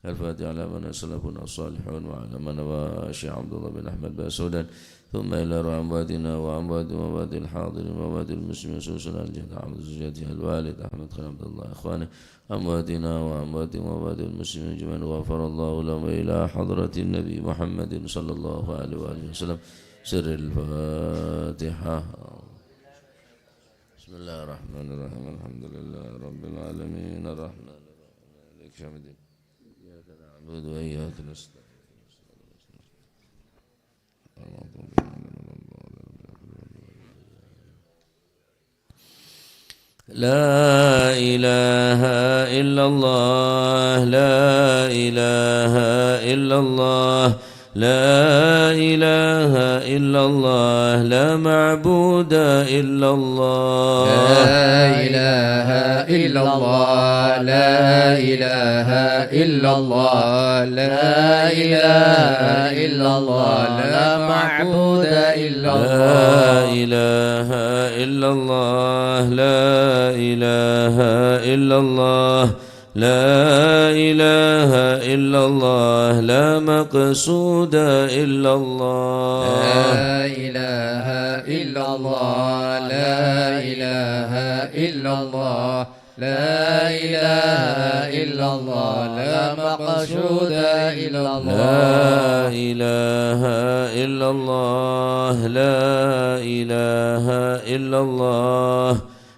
الفاتحة على من سلفنا الصالحون وعلى من واشي عبد الله بن أحمد بن سودان ثم إلى أمواتنا وأموات وأموات الحاضرين وأموات المسلمين سوسنا الجهد عبد زوجته الوالد أحمد خان عبد الله إخوانه أمواتنا وأموات وأموات المسلمين جميعا غفر الله لهم إلى حضرة النبي محمد صلى الله عليه وآله وسلم سر الفاتحة. بسم الله الرحمن الرحيم الحمد لله رب العالمين الرحمن الرحيم مالك يوم الدين إياك نعبد وإياك نستعين لا إله إلا الله لا إله إلا الله لا إله إلا الله لا معبود إلا الله لا إله إلا الله لا إله إلا الله لا إله إلا الله لا معبود إلا الله لا إله إلا الله لا إله إلا الله لا إله إلا الله لا مقصود إلا الله لا إله إلا الله لا إله إلا الله لا إله إلا الله لا مقصود إلا الله لا إله إلا الله لا إله إلا الله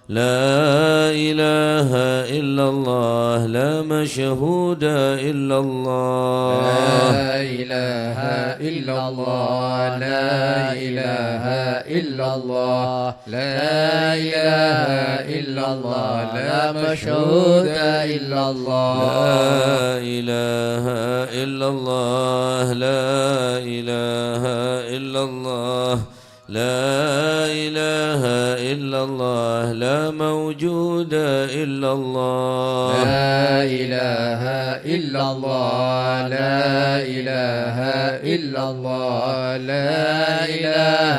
لا إله إلا الله لا مشهود إلا الله لا إله إلا الله لا إله إلا الله لا إله إلا الله لا مشهود إلا الله لا إله إلا الله لا إله إلا الله لا إله إلا الله لا موجود إلا الله لا إله إلا الله لا إله إلا الله لا إله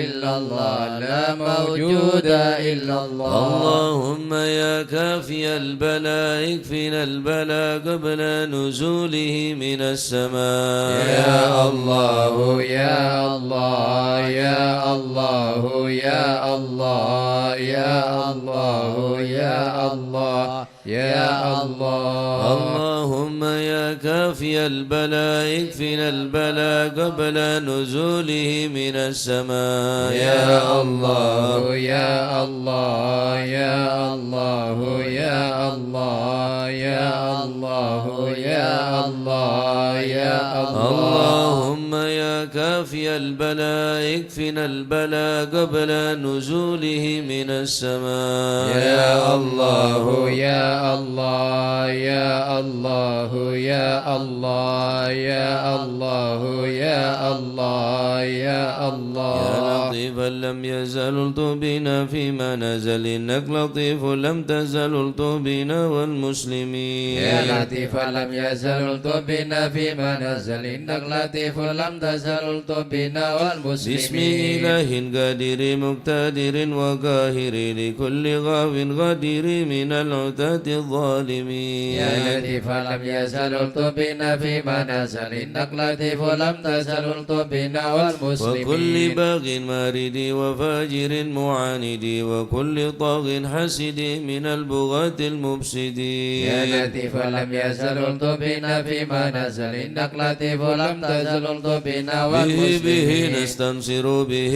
إلا الله لا موجود إلا الله اللهم يا كافي البلاء اكفنا البلاء قبل نزوله من السماء يا الله يا الله يا الله يا الله يا الله يا الله يا الله اللهم يا كافي البلاء اكفنا البلاء قبل نزوله من السماء يا الله يا الله يا الله يا الله يا الله يا الله يا الله اللهم يا كافي البلاء اكفنا البلاء قبل نزوله من السماء يا الله يا الله يا الله يا الله يا الله يا الله يا الله يا لطيفا لم يزل بنا فيما نزل إنك لطيف لم تزل بنا والمسلمين يا لطيفا لم يزل بنا فيما نزل إنك لطيف لم تزل بنا والمسلمين بسم إله قادر مقتدر وقاهر لكل غاو غدير من العتاة الظالمين يا لطيفا لم يزل بنا فيما نزل إنك لطيف لم تزل بنا والمسلمين وكل باغ مارد وفاجر معاند وكل طاغ حسد من البغاة المفسدين يا لطيفا لم يزل بنا فيما نزل إنك لطيف لم تزل بنا به والمسلمين نستنصر به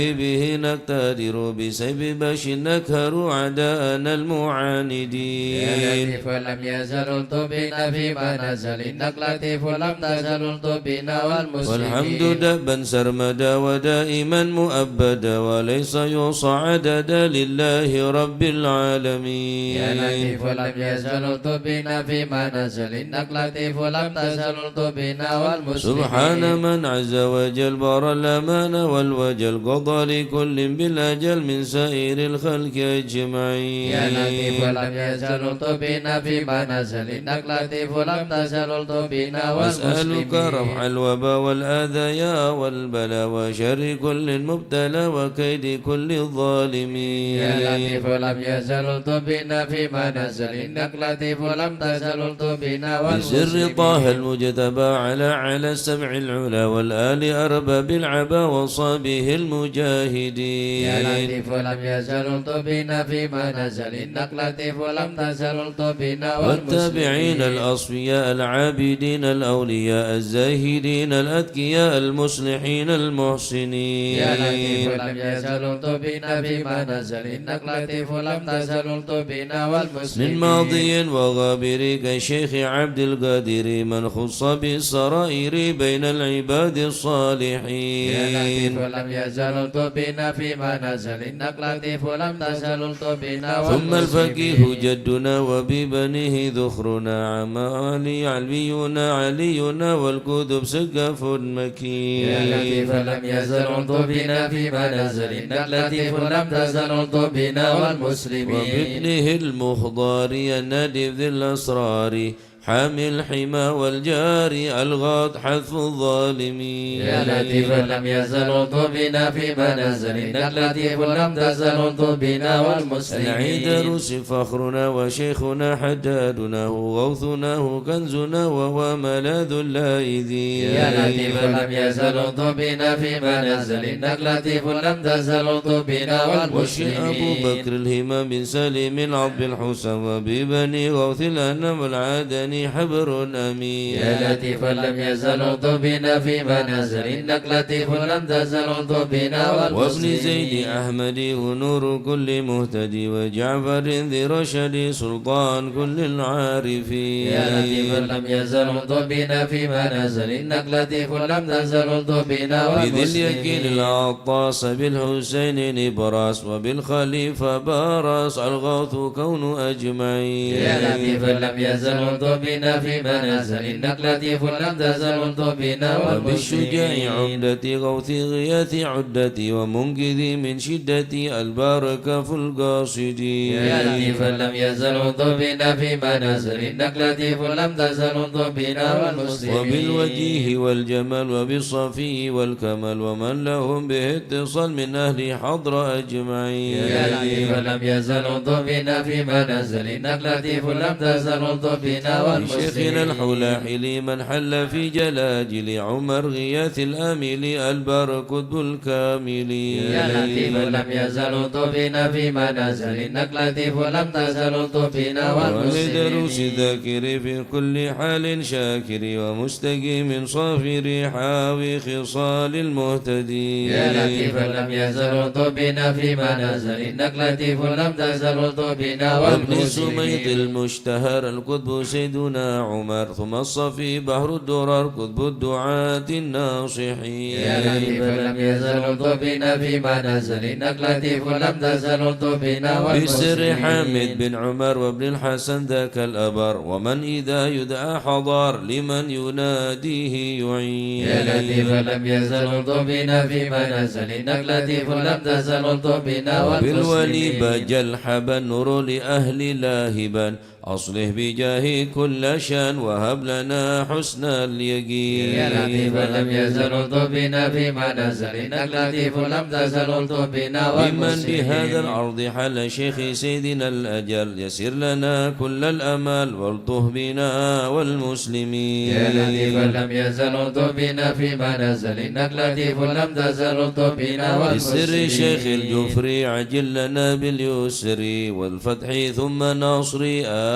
نقتدر بسيف باش نكهر أعداءنا المعاندين يا لطيفا لم يزل بنا فيما نزل إنك لطيف لم تزل بنا والمسلمين والحمد دبا سرمدا ودائما مؤبدا وليس يوصى عددا لله رب العالمين يا لطيف لم يزل بنا فيما نزل إنك لطيف لم تزل بنا والمسلمين سبحان من عز وجل بر الأمان والوجل قضى لكل بالأجل من سائر الخلق أجمعين يا لطيف لم يزل بنا فيما نزل إنك لطيف لم تزل بنا والمسلمين أسألك رفع الوباء والآذى والبلاء وشر كل مبتلى وكيد كيد كل الظالمين يا لطيف لم يزل بنا فيما نزل إنك لطيف لم تزل بنا بسر طه المجتبى على السبع العلا والآل أرباب العبا وصابه المجاهدين يا لطيف لم يزل بنا فيما نزل إنك لطيف لم تزل بنا والتابعين الأصفياء العابدين الأولياء الزاهدين الأتقياء المصلحين المحسنين يا لطيف لم يزل بنا فيما نزل إنك لطيف لم تزل بنا والمسلمين من ماضي وغابر كالشيخ عبد القادر من خص بالسرائر بين العباد الصالحين يا لطيف لم يزل بنا فيما نزل إنك لطيف لم تزل بنا ثم الفقيه جدنا وببنيه ذخرنا عمالي علوينا علينا والكتب سقف مكين يا لطيف لم يزل بنا فيما نزل إنك لطيف لم تزل بنا والمسلمين وبابنه المخضار النادي ذي الأسرار حامي الحمى والجاري الغاض حذف الظالمين يا لطيف لم يزل بنا فيما نزل إنك لطيف لم تزل بنا والمسلمين العيدروس فخرنا وشيخنا حدادنا هو غوثنا هو كنزنا وهو ملاذ اللائذين يا لطيف لم يزل بنا فيما نزل إنك لطيف لم تزل بنا والمسلمين أبو بكر الهمام بن سليم العضب الحسن وببني غوث الأنم والعادني حبر أمين يا لطيف لم يزل بنا فيما نزل إنك لطيف لم تزل بنا وابن والمسلمين زيد أحمدي ونور كل مهتدي وجعفر ذي رشد سلطان كل العارفين يا لطيف لم يزل بنا فيما نزل إنك لطيف لم تزل بنا بذي اليكين والمسلمين العطاس بالحسين نبراس وبالخليفة باراس الغوث كون أجمعين يا لطيف لم يزل بنا فيما نزل إنك لطيف لم تزل بنا وبالشجاع والمسلمين عمدتي غوث غياث عدتي ومنقذي من شدتي البركة في القاصدين يا لطيف لم يزل بنا فيما نزل إنك لطيف لم تزل بنا والمسلمين وبالوجيه والجمال وبالصفي والكمال ومن لهم به اتصال من أهل حضر أجمعين يا لطيف لم يزل بنا فيما نزل إنك لطيف لم تزل بنا شيخنا والمسلمين الحلاحل من حل في جلاجل عمر غياث الآمل البر كتب الكامل يا لطيف لم يزل بنا فيما نزل إنك لطيف لم تزل بنا ولدروس والمسلمين ذاكر في كل حال شاكر ومستقيم صافر حاوي خصال المهتدين يا لطيف لم يزل بنا فيما نزل إنك لطيف لم تزل بنا وابن سميط والمسلمين المشتهر القطب سيدنا عمر ثم الصفي بحر الدرر قطب الدعاة الناصحين يا لطيف لم يزل بنا فيما نزل إنك لطيف لم تزل بنا بسر والمسلمين حامد بن عمر وابن الحسن ذاك الأبر ومن إذا يدعى حضر لمن يناديه يعين يا لطيف لم يزل بنا فيما نزل إنك لطيف لم تزل بنا بالولي والمسلمين بجل حب النور لأهل لاهبا أصلح بجاه كل شان وهب لنا حسن اليقين يا لطيف لم يزل بنا فيما نزل إنك لطيف لم تزل بنا بمن والمسلمين بهذا الأرض حل شيخ سيدنا الأجل يسر لنا كل الأمل والطه بنا والمسلمين يا لطيف لم يزل بنا فيما نزل إنك لطيف لم تزل بنا بسر والمسلمين شيخ الجفري عجل لنا باليسر والفتح ثم نصر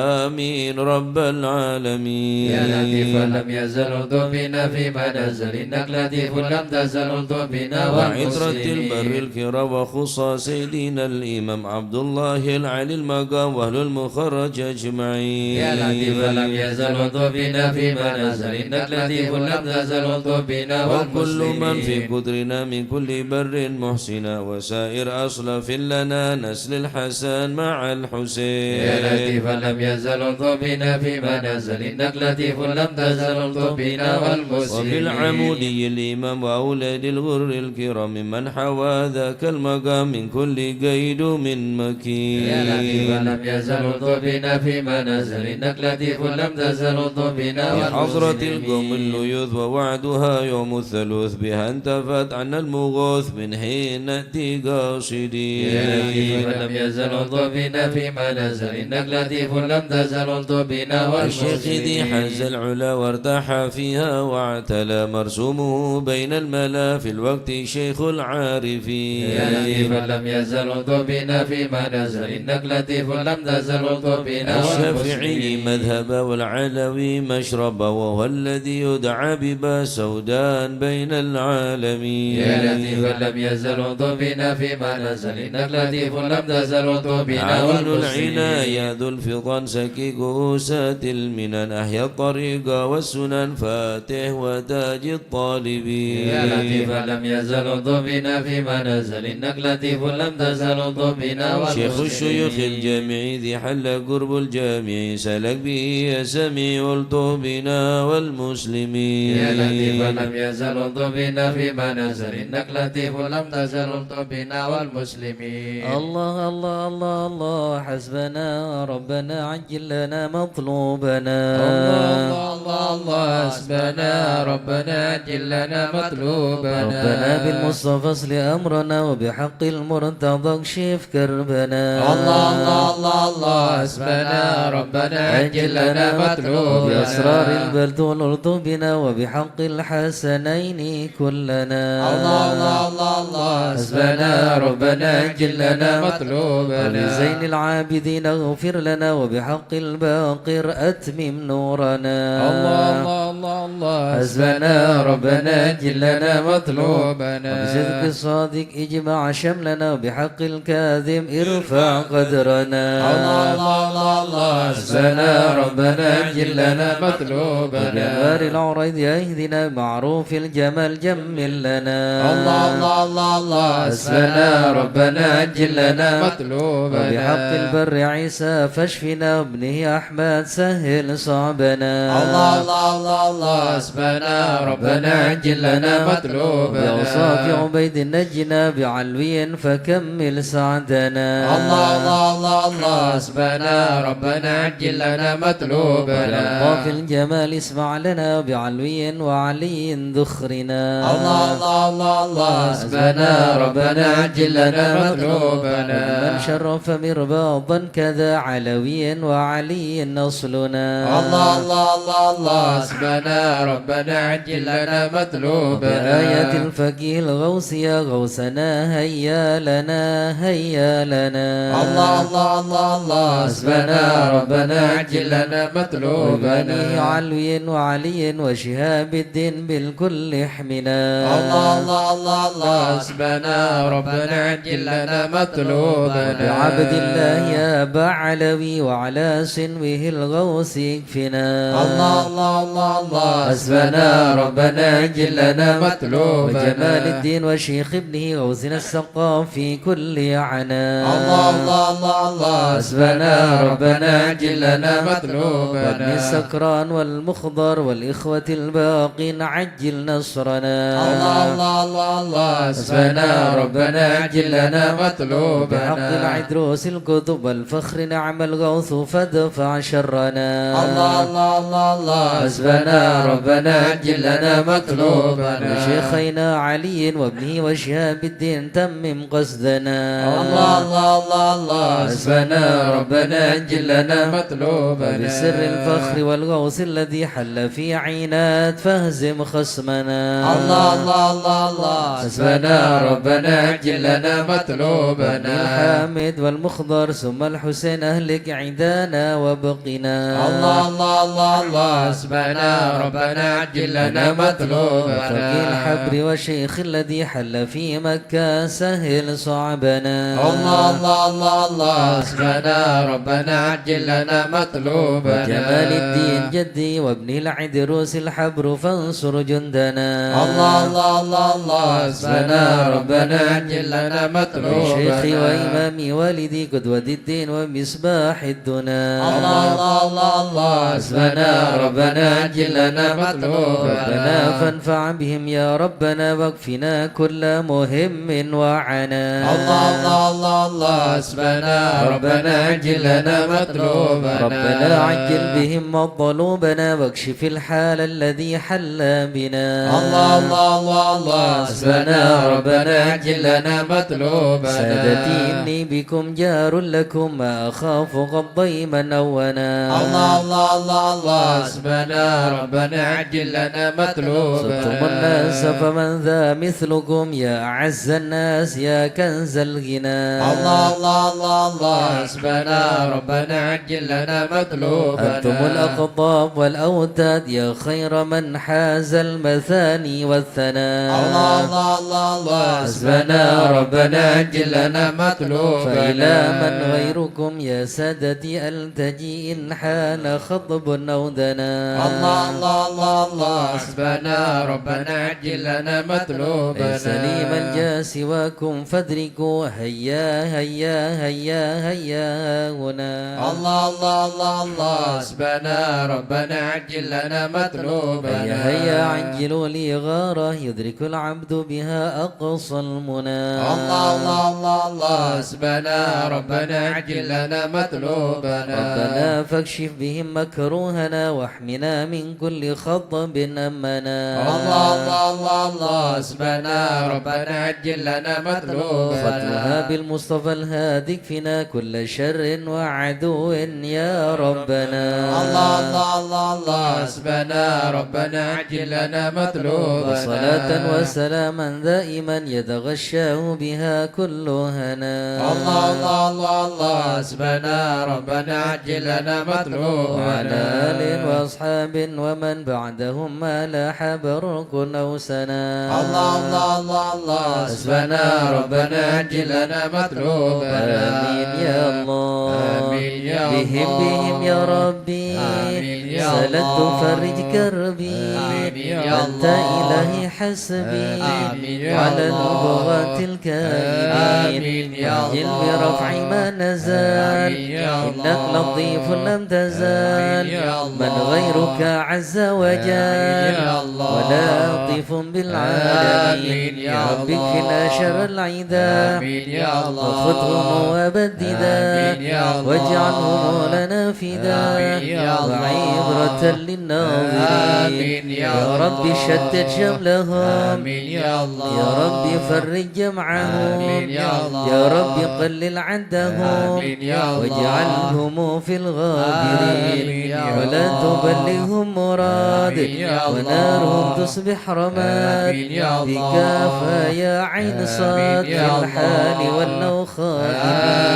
آمين رب العالمين يا لطيف لم يزل بنا فيما نزل إنك لطيف لم تزل بنا وعترة والمسلمين البر الكرام وخصى سيدنا الإمام عبد الله العلي المقام وأهل المخرج أجمعين يا لطيف لم يزل بنا فيما نزل إنك لطيف لم تزل بنا وكل من في والمسلمين قدرنا من كل بر محسنا وسائر أصلف لنا نسل الحسن مع الحسين يا لطيف لم يزل الطبنا فيما نزل إنك لطيف لم تزل الطبنا والمسلمين. وبالعمودي الإمام وأولاد الغر الكرام من حوى ذاك المقام من كل قيد من مكين. يا لطيف لم يزل الطبنا فيما نزل إنك لطيف لم تزل الطبنا والمسلمين. حضرة القوم الليوث ووعدها يوم الثلوث بها انتفت عنا المغوث من حين نأتي قاصدين. يا لطيف لم يزل الطبنا فيما نزل إنك لطيف لم تزل الطبنا والمسلمين. الشيخ ذي حز العلا وارتاح فيها واعتلى مرسومه بين الملا في الوقت شيخ العارفين. يا لطيف لم يزل الطبنا فيما نزل إنك لطيف لم تزل الطبنا الشافعي مذهب والعلوي مشرب وهو الذي يدعى ببا سودان بين العالمين. يا لطيف لم يزل الطبنا فيما نزل إنك لطيف لم تزل الطبنا عون والمسلمين. العناية ذو الفطن سكي كؤوسات المنن أحيا الطريق والسنن فاتح وتاج الطالبين. يا لطيف لم يزل الطبنا فيما نزل إنك لطيف لم تزل الطبنا والمسلمين. شيخ الشيوخ الجامع ذي حل قرب الجامع سلك به يا سميع الطبنا والمسلمين. يا لطيف لم يزل الطبنا فيما نزل إنك لطيف لم تزل الطبنا والمسلمين. الله الله الله الله حسبنا ربنا عجل لنا مطلوبنا. الله الله الله حسبنا ربنا عجل لنا مطلوبنا. ربنا بالمصطفى اصل أمرنا وبحق المرتضى اكشف كربنا. الله الله الله الله حسبنا ربنا عجل لنا مطلوبنا. بأسرار البرد والأرض بنا وبحق الحسنين كلنا. الله الله الله الله حسبنا ربنا عجل لنا مطلوبنا. وبزين العابدين اغفر لنا وبحق الباقر أتمم نورنا. الله الله الله الله حسبنا ربنا عجل لنا مطلوبنا. وبصدق الصادق اجمع شملنا وبحق الكاذب ارفع قدرنا. الله الله الله الله حسبنا ربنا عجل لنا مطلوبنا. وبنار العريض يهدنا معروف الجمال جمل لنا. الله الله الله الله حسبنا ربنا عجل لنا مطلوبنا. وبحق البر عيسى فاشفنا وابنه أحمد سهل صعبنا. الله الله الله الله حسبنا ربنا عجل لنا مطلوبنا. بأوصاف عبيد نجنا بعلوي فكمل سعدنا. الله الله الله الله حسبنا ربنا عجل لنا مطلوبنا. بألطاف الجمال اسمع لنا بعلوي وعلي ذخرنا. الله الله الله الله حسبنا ربنا عجل لنا مطلوبنا. من شرف مرباضا كذا علوي وعلي نصلنا. الله الله الله الله حسبنا ربنا عجل لنا مطلوبنا. بآية الفقيه الغوث يا غوثنا هيا لنا هيا لنا. الله الله الله الله حسبنا ربنا عجل لنا مطلوبنا. وبني علوي وعلي وشهاب الدين بالكل احمنا. الله الله الله الله حسبنا ربنا عجل لنا مطلوبنا. بعبد الله يا أبا علوي وعلى سنوه الغوث يكفنا. الله الله الله الله حسبنا ربنا عجل لنا مطلوبنا. وجمال الدين وشيخ ابنه غوثنا السقاف في كل عنا. الله الله الله الله حسبنا ربنا عجل لنا مطلوبنا. وابن السكران والمخضر والإخوة الباقين عجل نصرنا. الله الله الله الله حسبنا ربنا عجل لنا مطلوبنا. بحق العدروس الكتب والفخر نعم الغوث فادفع شرنا. الله الله الله الله حسبنا ربنا عجل لنا مطلوبنا. وشيخينا علي وابنه وشهاب الدين تمم قصدنا. الله الله الله الله حسبنا ربنا عجل لنا مطلوبنا. وبسر الفخر والغوث الذي حل في عينات فاهزم خصمنا. الله الله الله الله حسبنا ربنا عجل لنا مطلوبنا. الحامد والمخضر ثم الحسين أهلك عدانا وبقنا. الله الله الله الله حسبنا ربنا عجل لنا مطلوبنا وفقي الحبر والشيخ الذي حل في مكة سهل صعبنا الله الله الله الله حسبنا ربنا عجل لنا مطلوبنا وجمال الدين جدي وابن العدروس الحبر فانصر جندنا الله الله الله الله حسبنا ربنا عجل لنا مطلوبنا شيخي وإمامي والدي قدوة الدين ومصباح الدنا الله الله الله الله حسبنا ربنا عجل لنا مطلوبنا ربنا فانفع بهم يا ربنا واكفنا كل مهم وعنا الله الله الله الله حسبنا ربنا عجل لنا مطلوبنا ربنا عجل بهم مطلوبنا واكشف الحال الذي حل بنا الله الله الله الله حسبنا ربنا عجل لنا مطلوبنا سادتي إني بكم جار لكم ما أخاف قد ضيما أونا الله الله الله الله حسبنا ربنا عجل لنا مطلوبنا صدتم الناس فمن ذا مثلكم يا أعز الناس يا كنز الغنى الله الله الله الله حسبنا ربنا عجل لنا مطلوبنا أنتم الأقطاب والأوتاد يا خير من حاز المثاني والثناء الله الله الله الله حسبنا ربنا عجل لنا مطلوبنا فإلى من غيركم يا سادتي ألتجي إن حان خطب أو دنا الله الله الله الله حسبنا ربنا عجل لنا مطلوبنا ليس لي من جاء سواكم فادركوا هيا هيا هيا هيا هنا الله الله الله الله حسبنا ربنا عجل لنا مطلوبنا هيا هيا عجلوا لي غارة يدرك العبد بها أقصى المنى الله الله الله الله حسبنا ربنا عجل لنا مطلوبنا ربنا فاكشف بهم مكروهنا واحمنا من كل خطب أمنا الله الله الله الله حسبنا ربنا عجل لنا مطلوبنا ختمها بالمصطفى الهادي اكفنا كل شر وعدو يا ربنا الله الله الله الله حسبنا ربنا عجل لنا مطلوبنا وصلاة وسلاما دائما يتغشاه بها كل هنا الله الله الله الله حسبنا ربنا عجل لنا مطلوبنا وعلى آل وأصحاب ومن بعدهم ما لاح برق أو سنا الله الله الله الله حسبنا ربنا عجل لنا مطلوبنا آمين يا الله آمين يا بهم يا ربي آمين يا سلت الله فرج كربي آمين يا أنت الله إلهي حسبي آمين يا على الله البغاة الكائنين آمين يا عجل الله برفع ما نزال آمين يا إنك الله لطيف لم تزال آمين يا الله من غيرك عز وجل آمين يا الله ولا لطيف بالعالمين آمين يا رب الله اكفنا شر العدا آمين يا الله وخذهم وبددا آمين يا الله واجعلهم لنا فدا آمين يا الله وعبرة للناظرين آمين يا يا رب الله شتت شملهم آمين يا الله يا رب فرج جمعهم آمين يا الله يا رب قلل عدهم آمين يا الله واجعلهم في الغابرين آمين يا ولا الله تبلغهم مراد آمين يا الله ونارهم تصبح رماد آمين يا الله بكافى يا عين صاد آمين يا في الحال الله والنوخات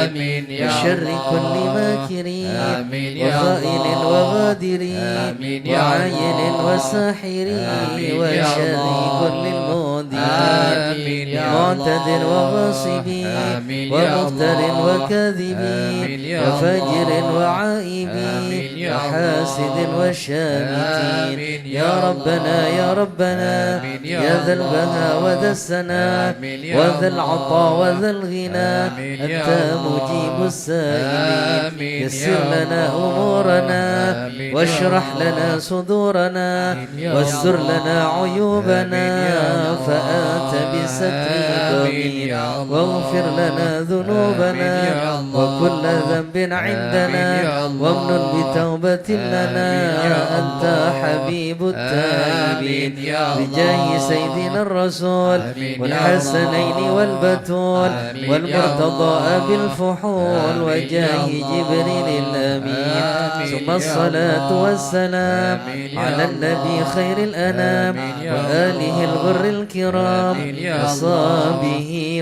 آمين يا وشر الله كل ماكرين آمين يا وخائن الله وغادرين آمين يا وعاين الله وساحرين آمين يا وشر الله كل المودين آمين يا معتد الله وغاصبين آمين يا ومفتر الله وكاذبين آمين يا وفاجر الله وعائبين آمين يا وحاسد الله وشامتين آمين يا يا ربنا يا ربنا آمين يا يا ذا الله البهاء وذا السناء آمين يا وذا الله العطاء وذا الغنى آمين يا أنت الله مجيب السائلين آمين يسر يا لنا الله أمورنا آمين يا واشرح الله لنا صدورنا آمين يا واستر الله لنا عيوبنا آمين يا الله فآت بستر آمين يا الله واغفر لنا ذنوبنا آمين يا الله وكل ذنب عندنا آمين يا الله وامن بتوبة لنا آمين يا أنت الله حبيب التائبين آمين يا الله بجاه سيدنا الرسول آمين يا والحسنين الله والبتول آمين يا والمرتضى الله بالفحول آمين وجاه يا الله جبريل الأمين آمين ثم يا الصلاة الله والسلام آمين يا على الله النبي خير الأنام آمين يا وآله الله الغر الكرام آمين يا وصحبه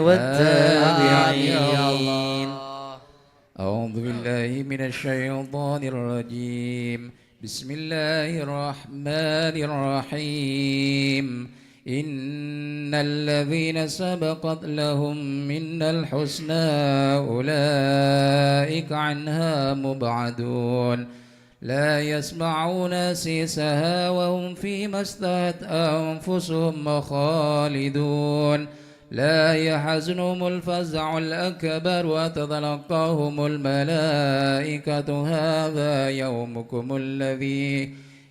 والتابعين أعوذ بالله من الشيطان الرجيم بسم الله الرحمن الرحيم إن الذين سبقت لهم منا الحسنى أولئك عنها مبعدون لا يسمعون سيسها وهم فيما اشتهت أنفسهم خالدون لا يحزنهم الفزع الأكبر وتتلقاهم الملائكة هذا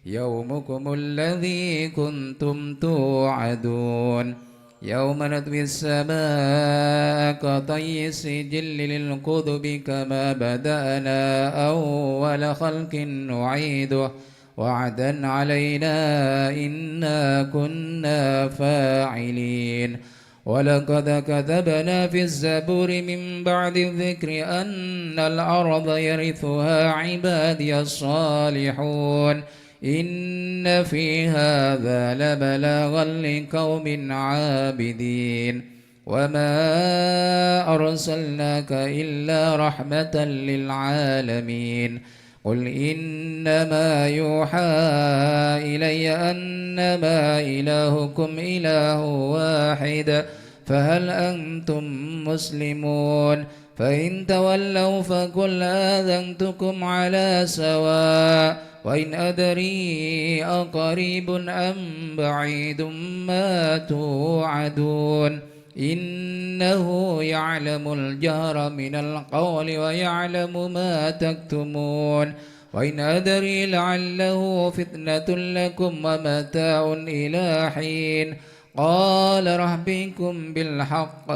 يومكم الذي كنتم توعدون يوم نطوي السماء كطي السجل للكتب كما بدأنا أول خلق نعيده وعدا علينا إنا كنا فاعلين ولقد كتبنا في الزبور من بعد الذكر أن الأرض يرثها عبادي الصالحون إن في هذا لبلاغا لقوم عابدين وما أرسلناك إلا رحمة للعالمين قل إنما يوحى إلي أنما إلهكم إله واحد فهل أنتم مسلمون فإن تولوا فقل آذنتكم على سواء وإن أدري أقريب أم بعيد ما توعدون إنه يعلم الجهر من القول ويعلم ما تكتمون وإن أدري لعله فتنة لكم ومتاع إلى حين قال ربكم بالحق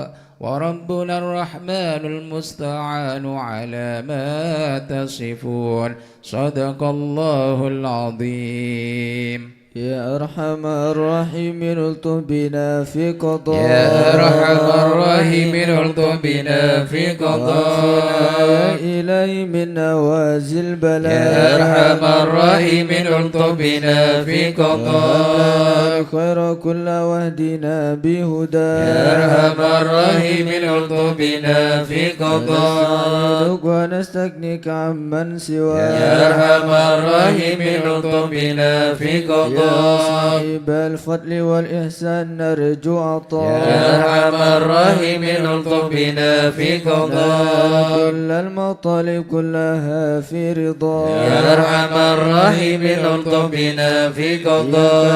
وربنا الرحمن المستعان على ما تصفون صدق الله العظيم يا أرحم الراحمين الطف بنا في قضاء يا أرحم الراحمين الطف بنا في قضاء يا إلهي من نوازل البلاء يا أرحم الراحمين الطف بنا في قضاء خير كل واهدنا بهدى يا أرحم الراحمين الطف بنا في قضاء ونستغنيك عمن سواك يا أرحم الراحمين الطف بنا في قضاء يا صاحب الفضل والإحسان نرجو عطاء يا أرحم الراحمين الطف بنا في قضاء كل المطالب كلها في رضا يا أرحم الراحمين الطف بنا في قضاء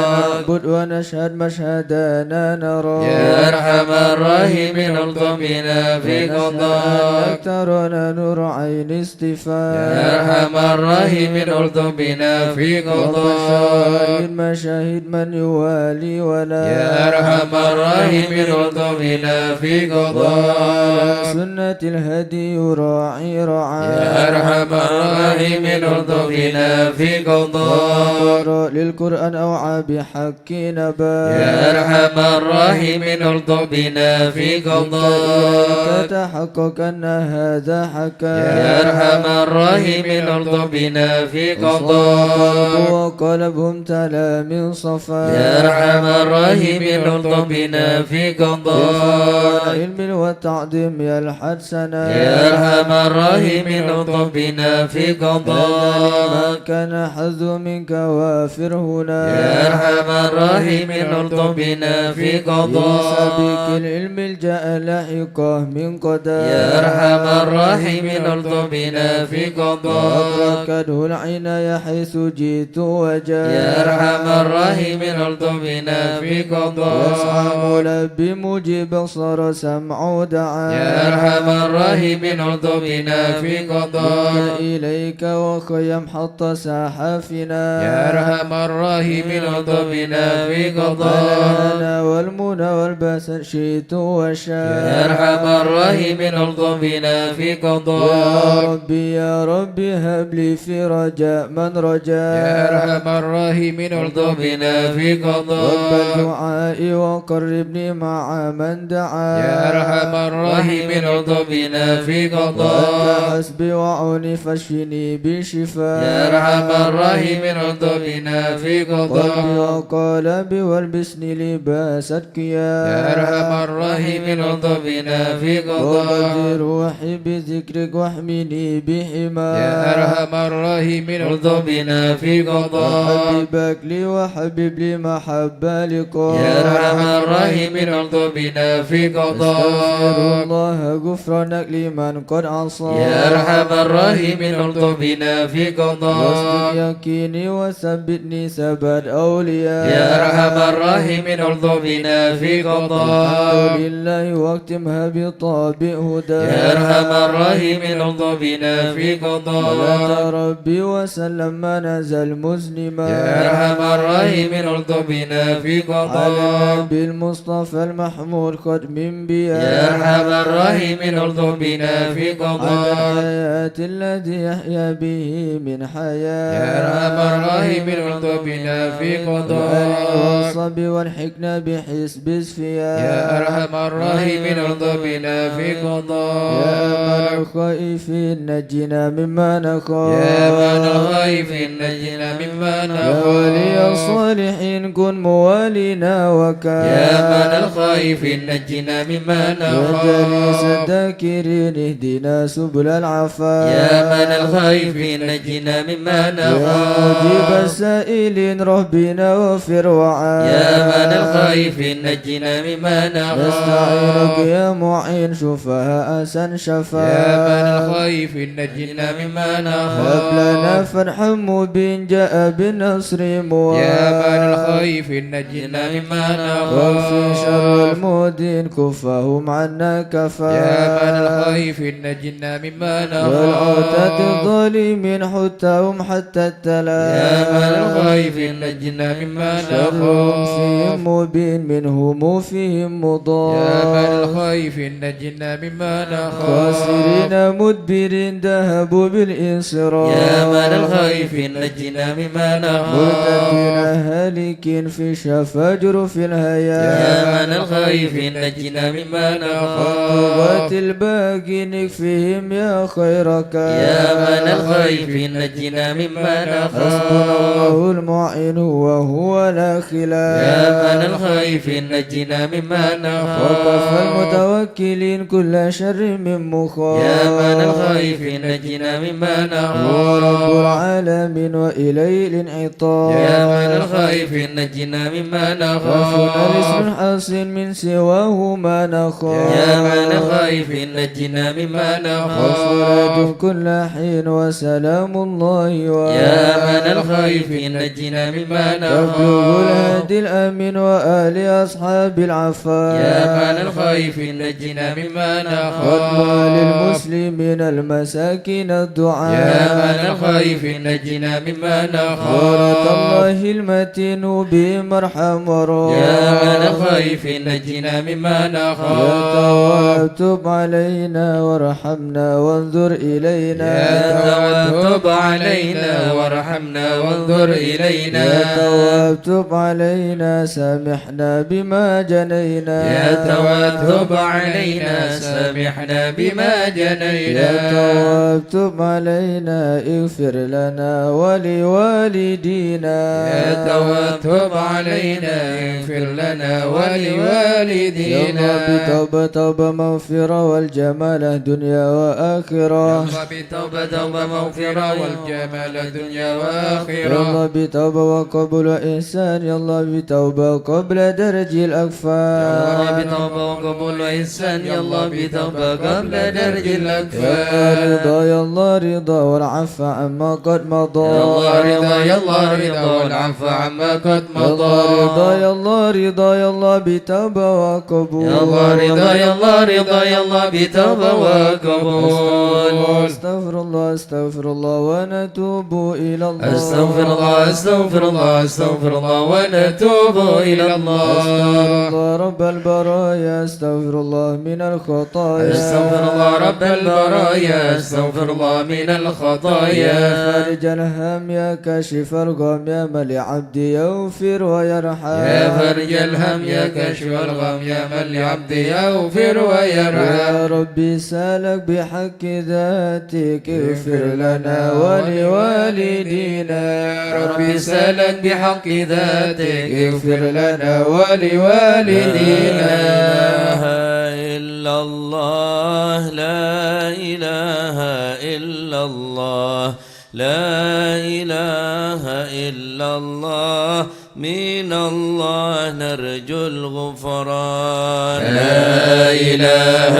نعبد ونشهد مشهدنا نرى يا أرحم الراحمين الطف بنا في قضاء ترانا نور عين استفاء يا أرحم الراحمين الطف بنا في قضاء مشاهد من يوالي ولا يا أرحم الراحمين الطف بنا في قضاء سنة الهدي يراعي رعايا يا أرحم الراحمين الطف بنا في قضاء للقرآن أوعى بحق نبا يا أرحم الراحمين الطف بنا في قضاء تحقق أن هذا حكا يا أرحم الراحمين الطف بنا في قضاء وقلبهم تلا من صفا يا أرحم الراحمين الطف بنا في قضاء العلم والتعظيم يلحد سنا يا أرحم الراحمين الطف بنا في قضاء ما كان حظ منك وافر هنا يا أرحم الراحمين الطف بنا في قضاء سبيك العلم الجاء لاحقه من قدر يا أرحم الراحمين الطف بنا في قضاء أدركته العناية حيث جئت وجاء يا أرحم الراحمين الطف بنا في قضاء يسعى ملبي مجيب صار سمع دعاء يا أرحم الراحمين الطف بنا في قضاء إليك وخيم حط سحافنا يا أرحم الراحمين الطف بنا في قضاء أنا والمنى والباس شئت وشاء يا أرحم الراحمين الطف بنا في قضاء يا ربي هب لي في رجاء من رجاء يا أرحم الراحمين الطف بنا في رب قضاء دعائي وقربني مع من دعا يا أرحم الراحمين الطف بنا في قضاء حسبي وعوني فاشفني بشفاء يا أرحم الراحمين الطف بنا في قلبي قضاء وقلبي والبسني لباس الكياء الدنيا يا أرحم الراحمين الطف بنا في قضاء وقدر وحي بذكرك واحمني بحماك يا أرحم الراحمين الطف بنا في قضاء وحببك لي وحبب لي محبة لقاء يا أرحم الراحمين الطف بنا في قضاء استغفر الله غفرانك لمن قد عصى يا أرحم الراحمين الطف بنا في قضاء واصدق يقيني وثبتني ثبات أولياء يا أرحم الراحمين الطف بنا في قضاء الحمد لله واختمها بطابع هدى يا أرحم الراحمين الطف بنا في قضاء صلاة ربي وسلم ما نزل مسلما يا أرحم الراحمين الطف بنا في على قضاء النبي المصطفى المحمود قد من بيا يا أرحم الراحمين الطف بنا في على قضاء الحياة الذي يحيا به من حياة يا أرحم الراحمين الطف بنا في قضاء والصب والحكمة بحسب اسفياء يا أرحم الراحمين الطف بنا في يا قضاء أمن الخائفين نجنا مما نخاف يا من الخائفين نجنا مما يا ولي نخاف الصالحين كن موالينا وكان يا من الخائفين نجنا مما يا جليس نخاف الذاكرين اهدنا سبل العفاف يا من الخائفين نجنا مما يا مجيب نخاف السائلين ربنا واغفر وعاف يا من الخائفين نجنا مما نستعينك نخاف يا معين شفاء أسن شفاء يا من الخائفين نجنا مما هب لنا نخاف فرحا مبين جاء بالنصر مواب يا من الخائفين نجنا مما واكفي شر نخاف المودين كفهم عنا كفا يا من الخائفين نجنا مما والعتاة نخاف الظالمين حتهم حتى التلا يا من الخائفين نجنا مما شرهم نخاف فيهم مبين منهم فيهم مضاد يا من الخائفين نجنا مما نخاف خاسرين مدبرين ذهبوا بالإنصراف يا من الخائفين نجنا مما مرتدين نخاف هالكين في شفا جرف الهيا يا من الخائفين نجنا مما طوبات نخاف الباقي نكفيهم يا خيرك يا من الخائفين نجنا مما حسبنا نخاف الله المعين وهو لا خلاف يا من الخائفين نجنا مما وكف نخاف المتوكلين كل شر من مخاف يا من الخائفين نجنا مما هو رب نخاف العالمين وإليه الانعطاف يا من الخائفين نجنا مما وفنا الاسم نخاف الحسن من سواه ما نخاف يا من الخائفين نجنا مما وفرج نخاف كل حين وسلام الله يا من الخائفين نجنا مما تبلغ نخاف الهادي الأمين وآل أصحاب العفاف يا من الخائفين نجنا مما واضمى نخاف للمسلمين المساكين الدعاء يا من الخائفين نجنا مما ورد نخاف الله المتين بهم ارحم ورحم يا من الخائفين نجنا مما يا نخاف تواب تب علينا وارحمنا وانظر إلينا يا تواب علينا وارحمنا وانظر إلينا يا تواب تب علينا سامحنا بما جنينا يا تواب علينا سامحنا بما يا جنينا تواب تب علينا اغفر لنا ولوالدينا يا تواب علينا اغفر لنا ولوالدينا يلا بتوبة توبة مغفرة والجمال دنيا وآخرة يلا بتوبة توبة مغفرة والجمال دنيا وآخرة يلا بتوبة وقبول وإحسان يلا بتوبة قبل درج الأكفان يلا بتوبة وقبول وإحسان يلا بتوبة قبل درج يلا الأكفان رضا يلا رضا والعفو عما قد مضى يلا رضا والعفو عما قد يلا مضى رضا يلا رضا يلا بتوبة وقبول يلا رضا يلا بتوبة وقبول استغفر الله استغفر الله ونتوب إلى الله استغفر الله استغفر الله استغفر الله ونتوب إلى الله استغفر الله رب البرايا استغفر الله من الخطايا استغفر الله رب البرايا استغفر الله من يا الخطايا فارج الهم يا كاشف الغم يا من لعبدي يغفر ويرحم يا فرج الهم يا كاشف الغم يا من لعبدي يغفر يا ويرحم ربي سالك بحق ذاتك اغفر لنا ولوالدينا ربي سألك بحق ذاتك فضلك اغفر لنا ولوالدينا. لا إله إلا الله لا إله إلا الله من الله نرجو الغفران. لا إله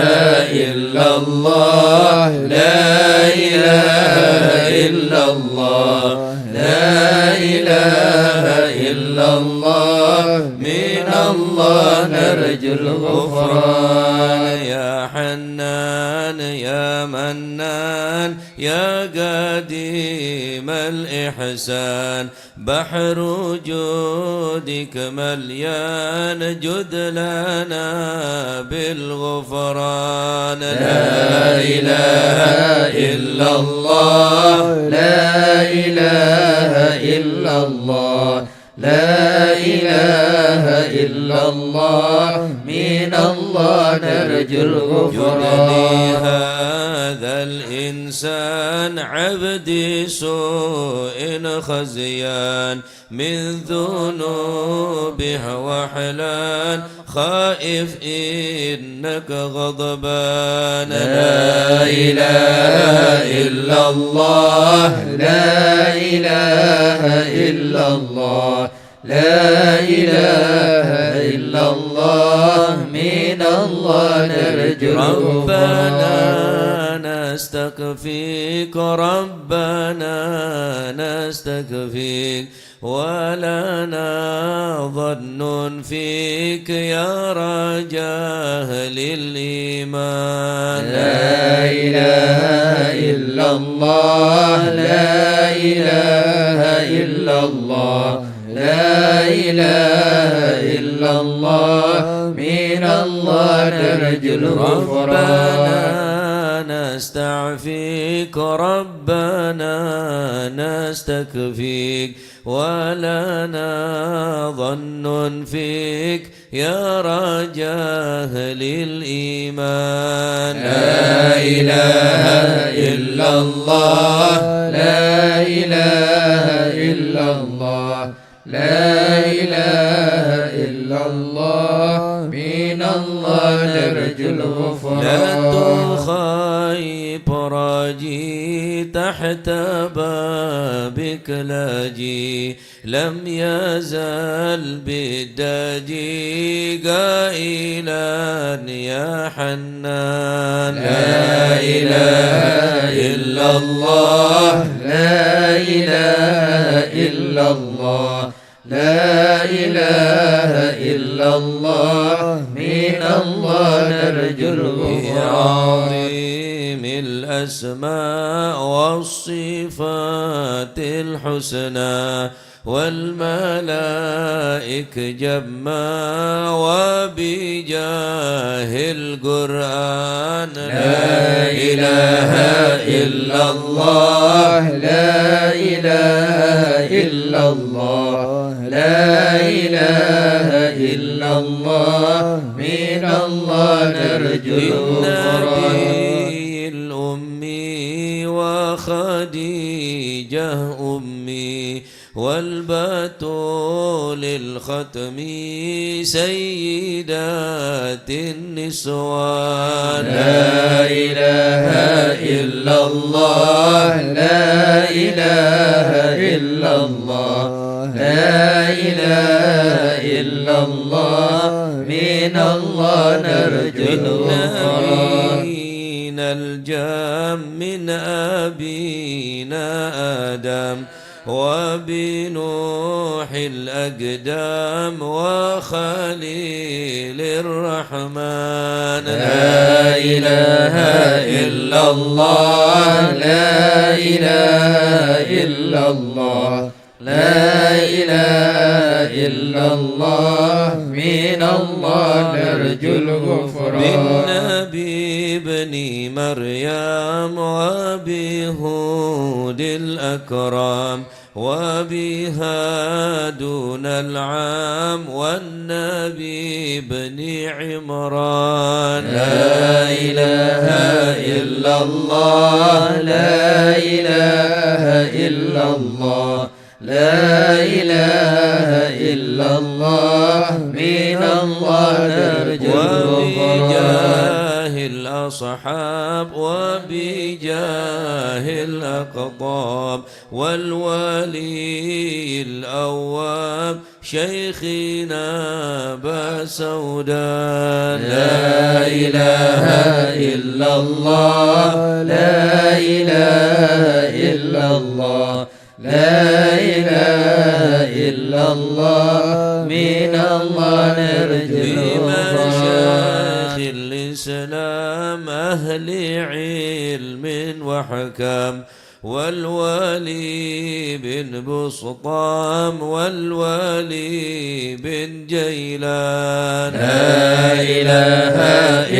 إلا الله لا إله إلا الله لا إله إلا الله من الله نرجو الغفران. يا حنان يا منان يا قديم الإحسان بحر جودك مليان جد لنا بالغفران. لا إله إلا الله لا إله إلا الله لا إله إلا الله من الله نرجو الغفران. هذا الإنسان عبدي سوء خزيان من ذنوبه وحلان خائف إنك غضبان. لا إله إلا الله لا إله إلا الله لا إله إلا الله من الله نرجو ربنا نستكفيك ربنا نستكفيك ولنا ظن فيك يا رجاء للإيمان. لا إله إلا الله لا إله إلا الله لا إله إلا الله من الله نرجو الغفران. نستعفيك ربنا نستكفيك ولنا ظن فيك يا رجاء للإيمان. لا إله إلا الله لا إله إلا الله لا إله إلا الله من الله نرجو الغفران. لا تخيب راجي تحت بابك لاجي لم يزل بالداجي قائلا يا حنان. لا إله إلا الله لا إله إلا الله لا إله إلا الله من الله نرجو الغفران. عظيم الأسماء والصفات الحسنى والملائك جمّا وبجاه القرآن. لا إله إلا الله لا إله إلا الله لا إله إلا الله من الله نرجو النبي الأمي وخديجة أمي والبتول الختم سيدات النسوان. لا إله إلا الله لا إله إلا الله لا إله إلا الله من الله نرجو الغفران. الجام من أبينا آدم وبنوح الأقدام وخليل الرحمن. لا إله إلا الله لا إله إلا الله لا إله إلا الله من الله نرجو الغفران. بالنبي ابن مريم وبهود الأكرام وبها دون العام والنبي ابن عمران. لا إله إلا الله لا إله إلا الله لا إله إلا الله من الله نرجو وبجاه الأصحاب وبجاه الأقطاب والولي الأواب شيخنا أبا سودان لا إله إلا الله لا إله إلا الله لا إله إلا الله من الله نرجو بمشايخ الإسلام أهل علم وحكام والولي بن بسطام والولي بن جيلان لا إله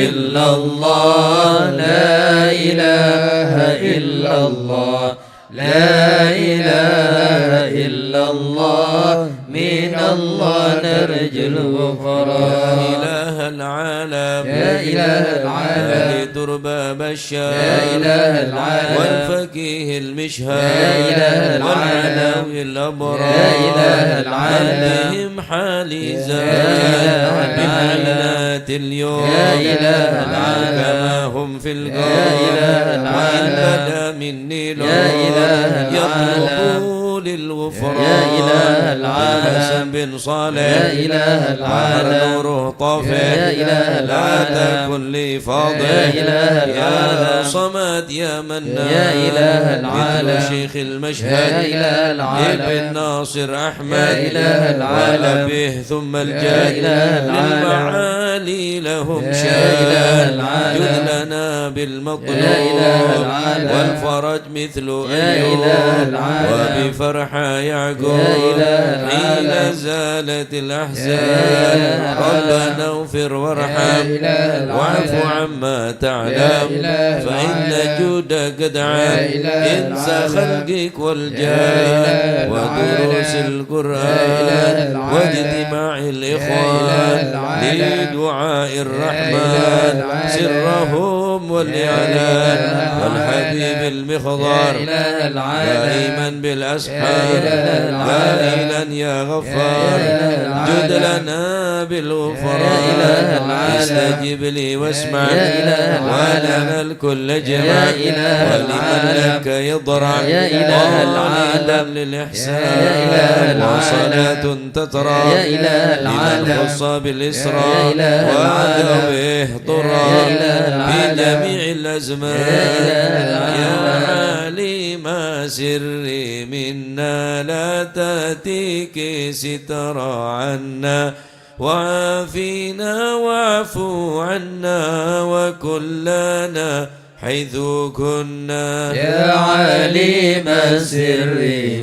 إلا الله لا إله إلا الله لا إله إلا الله من الله نرجو الغفران يا إله العالم يا إله العالم يا درباب الشام يا إله العالم والفقيه المشهد يا إله العالم والعلوي الأبرار يا إله العالم بهم حالي يا زاد إله بحينات اليوم يا إله العالم كما هم في القار يا إله وإن العالم بدا مني يا إله العالم يطلبوا للغفران يا إله العالم حسن بن صالح يا إله العالم نوره طافح يا إله لا العالم تكن لي فاضل يا إله يا العالم صمد يا منان يا إله العالم مثل شيخ المشهد يا إله العالم ابن ناصر أحمد يا إله العالم وأبيه ثم يا الجاد إله العالم للمعالي لهم يا شان إله العالم جد لنا بالمطلوب يا إله العالم والفرج مثل يا أيوب إله العالم وبفرحة يعقوب يا إله حين العالم زالت يا الأحزان إله العالم ربنا اغفر وارحم يا إله العالم واعف عما يا تعلم إله فإن العالم جودك قد عام يا إله انسى العالم خلقك يا والجاه إله ودروس العالم يا القرآن إله العالم واجتماع يا الإخوان إله العالم لدعاء يا الرحمن إله العالم سرهم والإعلان يا إله والحبيب العالم المخضر يا إله العالم دائما بالأسحار يا إله العالم قائلا يا غفار يا إله العالم جد لنا بالغفران يا إله العالم استجب لي واسمع يا إله العالم ولنا الكل جمع يا إله ولمن العالم لك يضرع يا إله العالم طالبا للإحسان يا إله العالم وصلاة تترى يا إله العالم لمن خص يا بالإسراء إله العالم وذويه ضرا يا إله العالم بجميع الأزمان يا إله يا العالم عليم سري منا لا تأتيك سترى عنا وعافينا واعفو عنا وكلنا حيث كنا يا عليم السر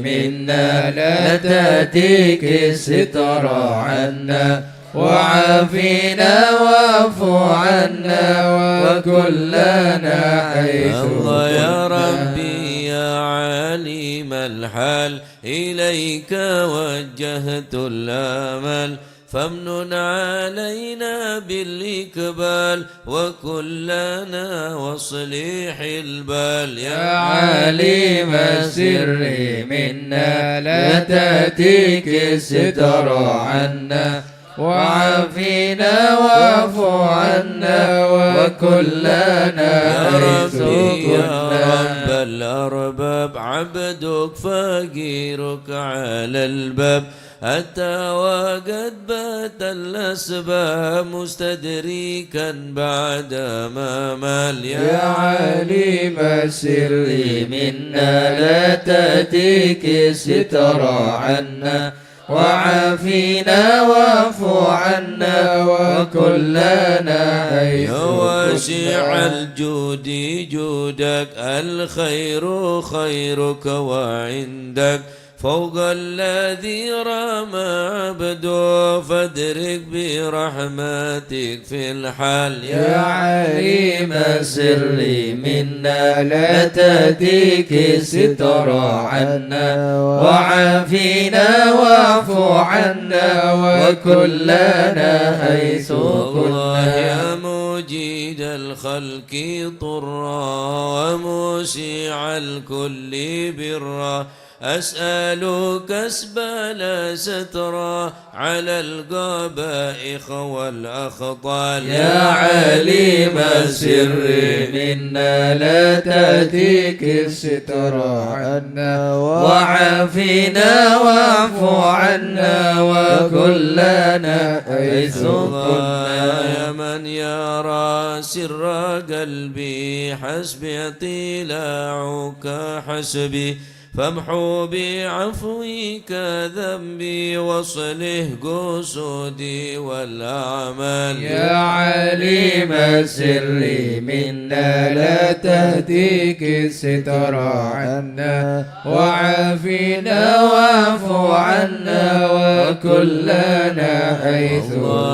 منا لا تأتيك الستر عنا وعافينا واعف عنا وكلنا حيث الله يا كنا. ربي يا عليم الحال إليك وجهت الآمال فامنن علينا بالإقبال وكلنا واصلح البال يا عليم السر منا لا تأتيك الستر عنا وعافينا واعف عنا وكلنا يا حيث ربي يا كنا. رب الأرباب عبدك فقيرك على الباب أتى وقد بات الأسباب مستدركا بعد ما مال يا عليم السر منا لا تأتيك الستر عنا وعافينا واعف عنا وكلنا حيث يا واسع كنا. الجود جودك الخير خيرك وعندك فوق الذي رمى عبده فادرك برحمتك في الحال يا عليم السر منا لا تأتيك الستر عنا وعافينا واعف عنا وكلنا حيث الله كنا. يا مجيد الخلق طرا وموسع الكل برا أسألك أسبل سترا على القبائح والأخطال يا عليم السر منا لا تأتيك الستر عنا وعافنا واعف عنا وكلنا حيث كنا يا من يرى سر قلبي حسبي اطلاعك حسبي فامحو بعفوك ذنبي واصلح قصودي والأعمال يا عليم السر منا لا تهديك الستر عنا وعافنا واعف عنا وكلنا حيث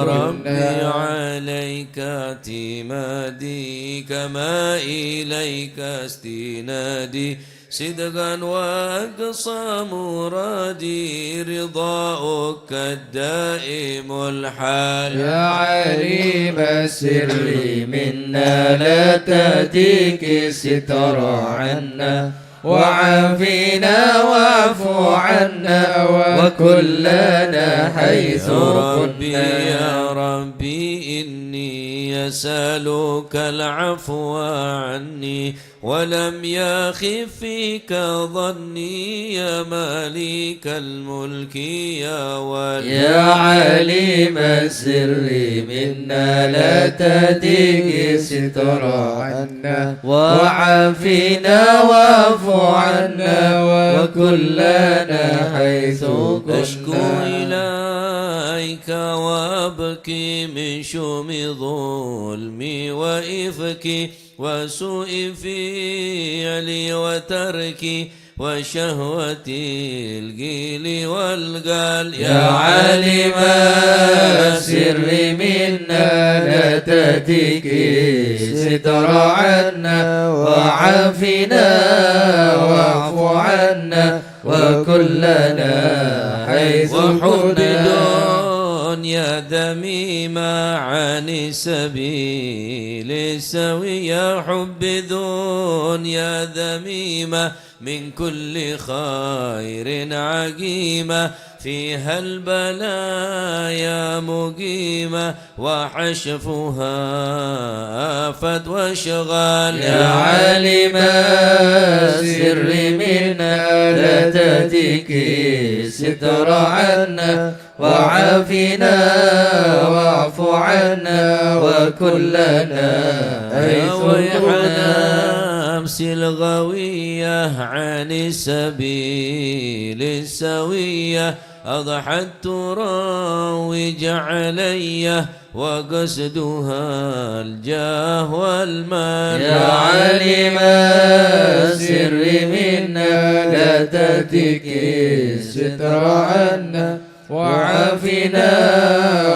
ربي عليك اعتمادي كما إليك استنادي صدقا وأقصى مرادي رضاؤك الدائم الحال يا عليم السر منا لا تأتيك الستر عنا وعافنا واعف عنا وكلنا حيث ربي كنا يا ربي إني أسألك العفو عني ولم يخف فيك ظني يا مالك الملك يا ولي يا عليم السر منا لا تأتيك ستر عنا وعافنا واعف عنا وكلنا حيث أشكو كنا إليك وأبكي من شوم ظلمي وإفكي وسوء فعلي وتركي وشهوتي القيل والقال يا عالم السر منا لا تأتيك ستر عنا وعافنا واعف عنا وكلنا حيث كنا يا ذميمة عن سبيل السوي يا حب دنيا ذميمة من كل خير عقيمة فيها البلايا مقيمة وحشفها آفت واشغال يا عالم السر منا لا تأتيك ستر عنا وعافنا واعف عنا وكلنا حيث كنا نفسي الغوية عن السبيل السوية أضحت تروج علي وقصدها الجاه والمال يا عالم السر منا لا تأتيك الستر عنا وعافنا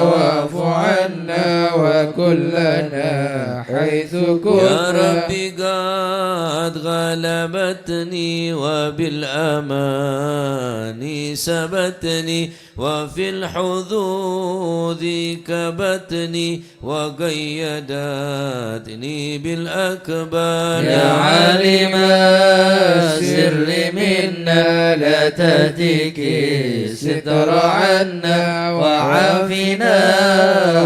واعف عنا وكلنا حيث كنا يا ربي قد غلبتني وبالأمان سبتني وفي الحظوظ كبتني وقيدتني بالأكبر يا عالم السر منا لا تأتيك ستر عنا وعافنا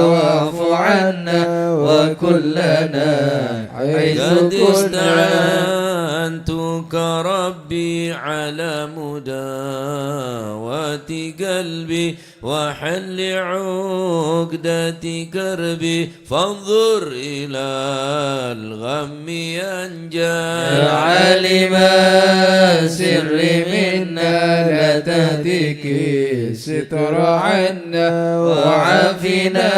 واعف عنا وكلنا حيث قد كنا استعنتك ربي على مداوة قلبي وحل عقدة كربي فانظر إلى الغم ينجى يا عالم السر منا لا تهديك ستر عنا وعافنا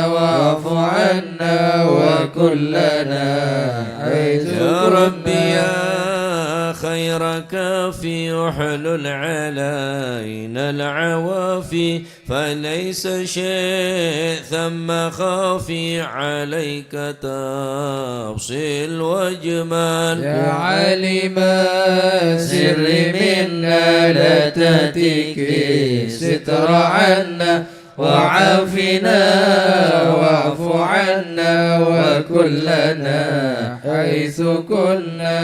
واعف عنا وكلنا حيث يا ربي كنا يا خير كافي احلل علينا العوافي فليس شيء ثم خافي عليك تفصيل وجمال يا عالم السر منا لا تأتيك ستر عنا وعافنا واعف عنا وكلنا حيث كنا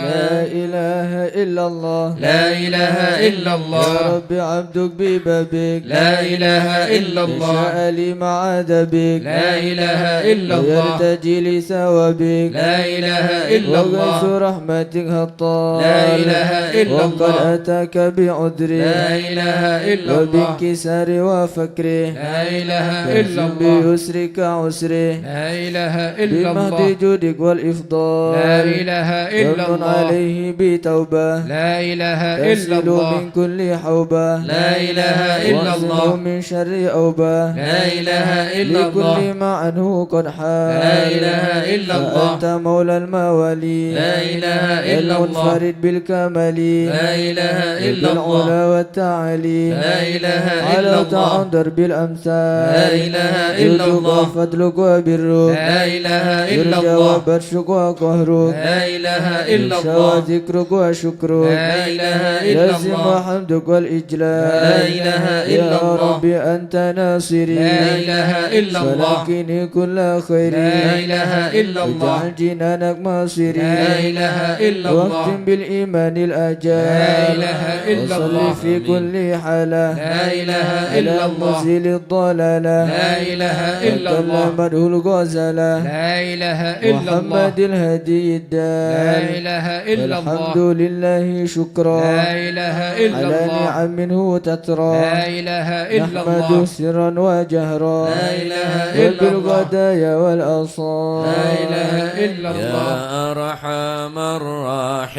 لا إله إلا الله لا إله إلا يا الله رب عبدك ببابك لا إله إلا الله شاء لي معاذ بك لا إله إلا الله ويرتجي لثوابك لا إله إلا وغيث الله رحمتك هطال لا إله إلا وقد الله أتاك بعذره لا إله إلا الله وبانكسار وفكره لا إله إلا فاجزم الله بيسرك عسره لا إله إلا بمهد الله جودك والإفضال لا إله إلا يمن الله عليه بتوبة لا إله إلا تسل الله من كل حوبة لا إله إلا واحسنه الله من شر أوبة لا إله إلا لكل الله ما عنه قد حال لا إله إلا الله فأنت مولى الموالي لا إله إلا الله المنفرد بالكمال لا إله إلا الله بالعلا والتعالي لا إله إلا علوت الله عن درب الأمثال لا إله إلا جودك الله وفضلك وبرك لا إله إلا يرجى الله وبرشك وقهرك لا إله إلا ينشى الله ذكرك وشكرك لا إله إلا لازم الله حمدك والإجلال لا إله إلا يا الله ربي أنت ناصري لا إله إلا الله فلكني كل خير لا إله إلا الله اجعل جنانك مصيري لا إله إلا الله واختم بالإيمان الأجال لا إله إلا وصل الله في كل حالة لا إله على إلا الله مزيل الضلالة لا إله إلا الله وكلمته الغزالة لا إله إلا الله محمد الهدي لا الدال إله إلا الحمد الله لله شكرا لا إله إلا على الله نعم منه تترى لا إله إلا نحمده الله سرا وجهرا لا إله إلا الله وبالغدايا والأصال لا إله إلا الله يا أرحم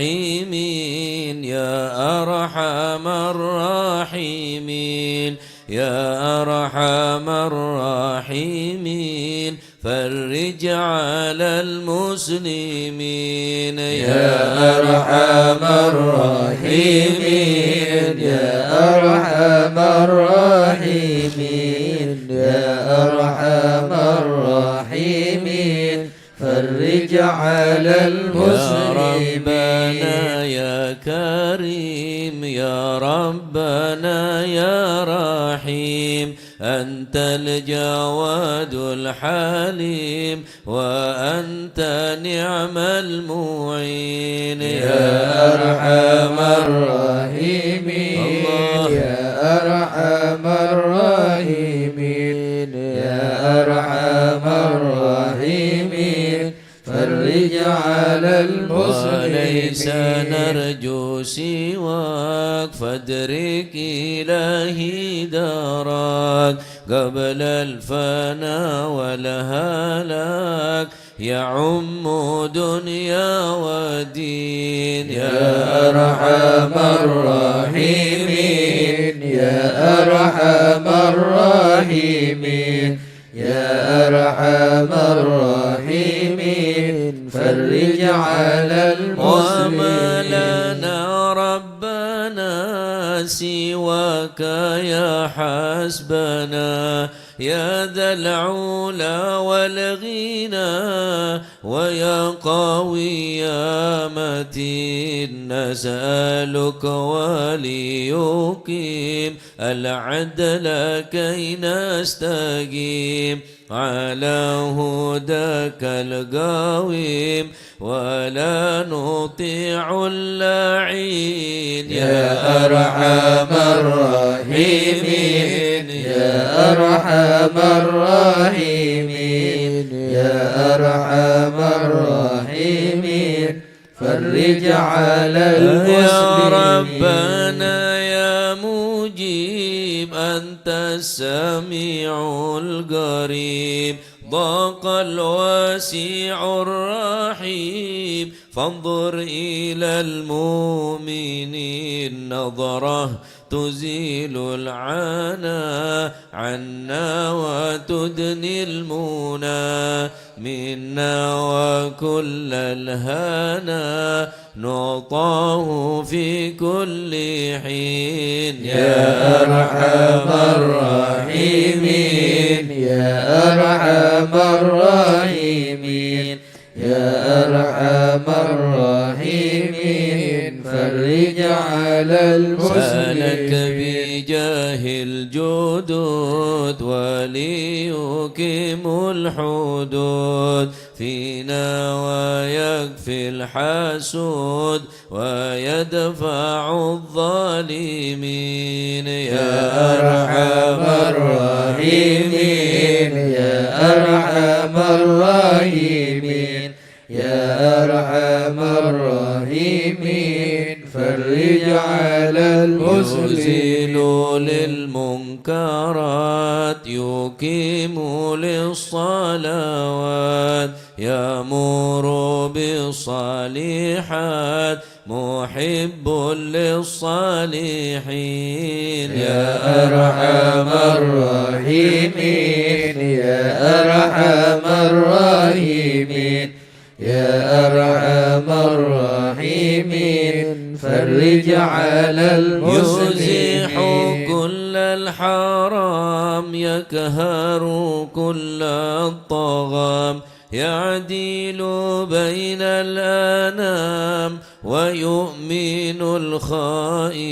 الراحمين يا أرحم الراحمين يا أرحم الراحمين فرج على المسلمين يا أرحم الراحمين يا أرحم الراحمين يا أرحم الراحمين فرج على المسلمين يا كريم يا ربنا يا رحيم أنت الجواد الحليم وأنت نعم المعين يا أرحم الراحمين يا أرحم الراحمين يا أرحم الراحمين فرج على وليس المسلمين نرجو سواك فادرك إلهي دارك قبل الفنا والهلاك يعم دنيا ودين يا أرحم الراحمين يا أرحم الراحمين يا أرحم الراحمين فرج على وما المسلمين لنا ربنا سواك يا حسبنا يا ذا العلا والغنى ويا قوي يا متين نسألك وليقيم العدل كي نستقيم على هداك القويم ولا نطيع اللاعين يا أرحم الراحمين يا أرحم الراحمين يا أرحم الراحمين فرج على يا المسلمين ربنا يا مجيب أنت السميع القريب ضاق الواسع الرحيم فانظر إلى المؤمنين نظرة تزيل العنا عنا وتدني المنى منا وكل الهنا نعطاه في كل حين يا أرحم الراحمين يا أرحم الراحمين يا أرحم الراحمين فرج على سألك المسلمين بجاه الجدود وليقيم الحدود فينا ويكفي الحسود ويدفع الظالمين يا أرحم الراحمين يا أرحم الراحمين يا أرحم الراحمين فرج على المسلمين للمنكرات يقيم للصلوات يأمر بالصالحات محب للصالحين يا أرحم الراحمين يا أرحم الراحمين يا أرحم الراحمين فرج على المسلمين يزيح كل الحرام يكهر كل الطغام يعدل بين الأنام ويؤمن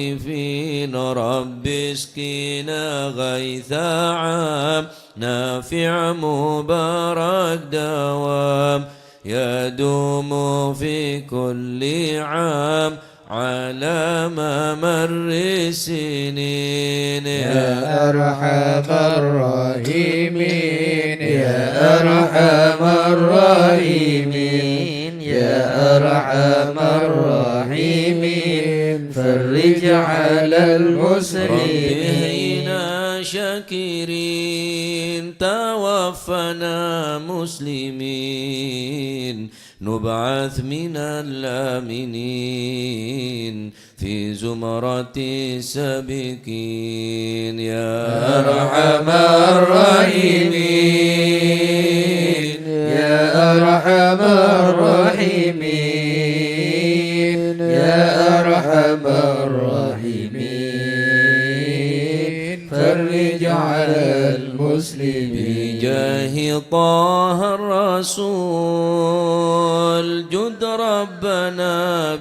الخائفين رب اسقنا غيث عام نافع مبارك دوام يدوم في كل عام على ممر السنين يا أرحم الراحمين يا أرحم الراحمين يا أرحم الراحمين فرج على المسلمين شاكرين توفنا مسلمين نبعث من الآمنين في زمرة السابقين يا أرحم الراحمين يا أرحم الراحمين يا أرحم الراحمين فرج على المسلمين بجاه طه الرسول جد ربنا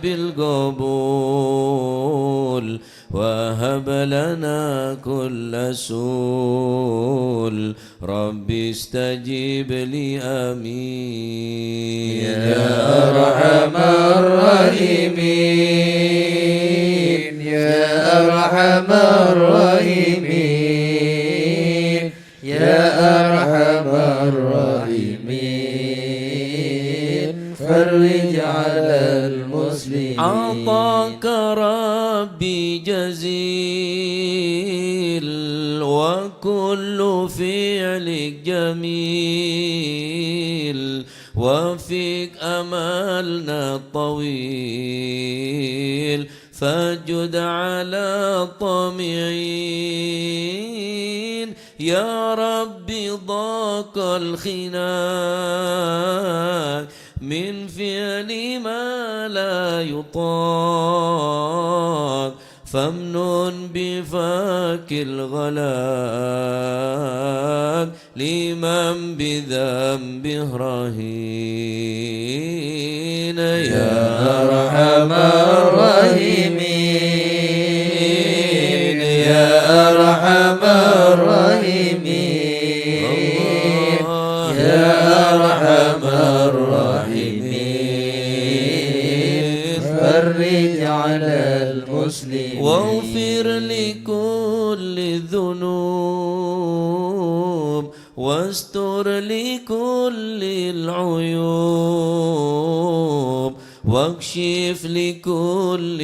بالقبول وهب لنا كل سول رب استجب لي آمين يا أرحم الراحمين يا أرحم الراحمين يا أرحم الراحمين فرج على المسلمين أعطاك ربي جزيل وكل فعلك جميل وفيك أملنا الطويل فجد على الطامعين يا ربي ضاق الخناق من فعل ما لا يطاق فامنن بفاك الغلاق لمن بذنبه رهين يا أرحم الراحمين يا أرحم الراحمين يا أرحم الراحمين فرج على المسلمين واغفر لكل الذنوب واستر لكل العيوب واكشف لكل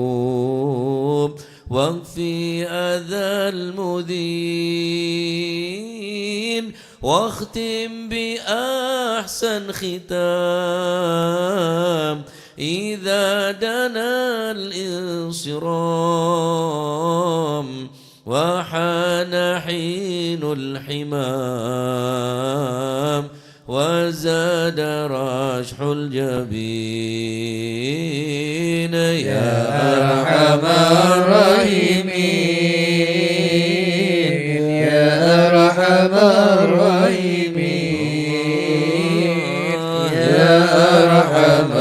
الكروب واكفي أذى المذين واختم بأحسن ختام إذا دنا الانصرام وحان حين الحمام وزاد رشح الجبين يا أرحم الراحمين يا أرحم الراحمين يا أرحم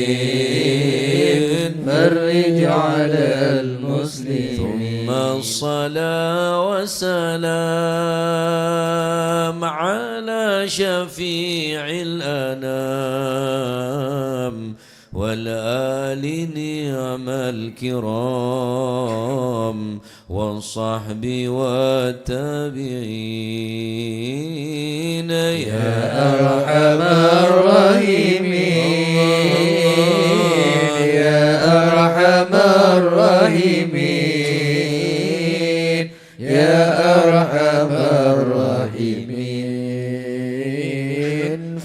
الراحمين فرج على المسلمين ثم الصلاة والسلام على شفيع الأنام وسلم والآل نعم الكرام والصحب والتابعين يا أرحم الراحمين يا أرحم الراحمين يا أرحم الراحمين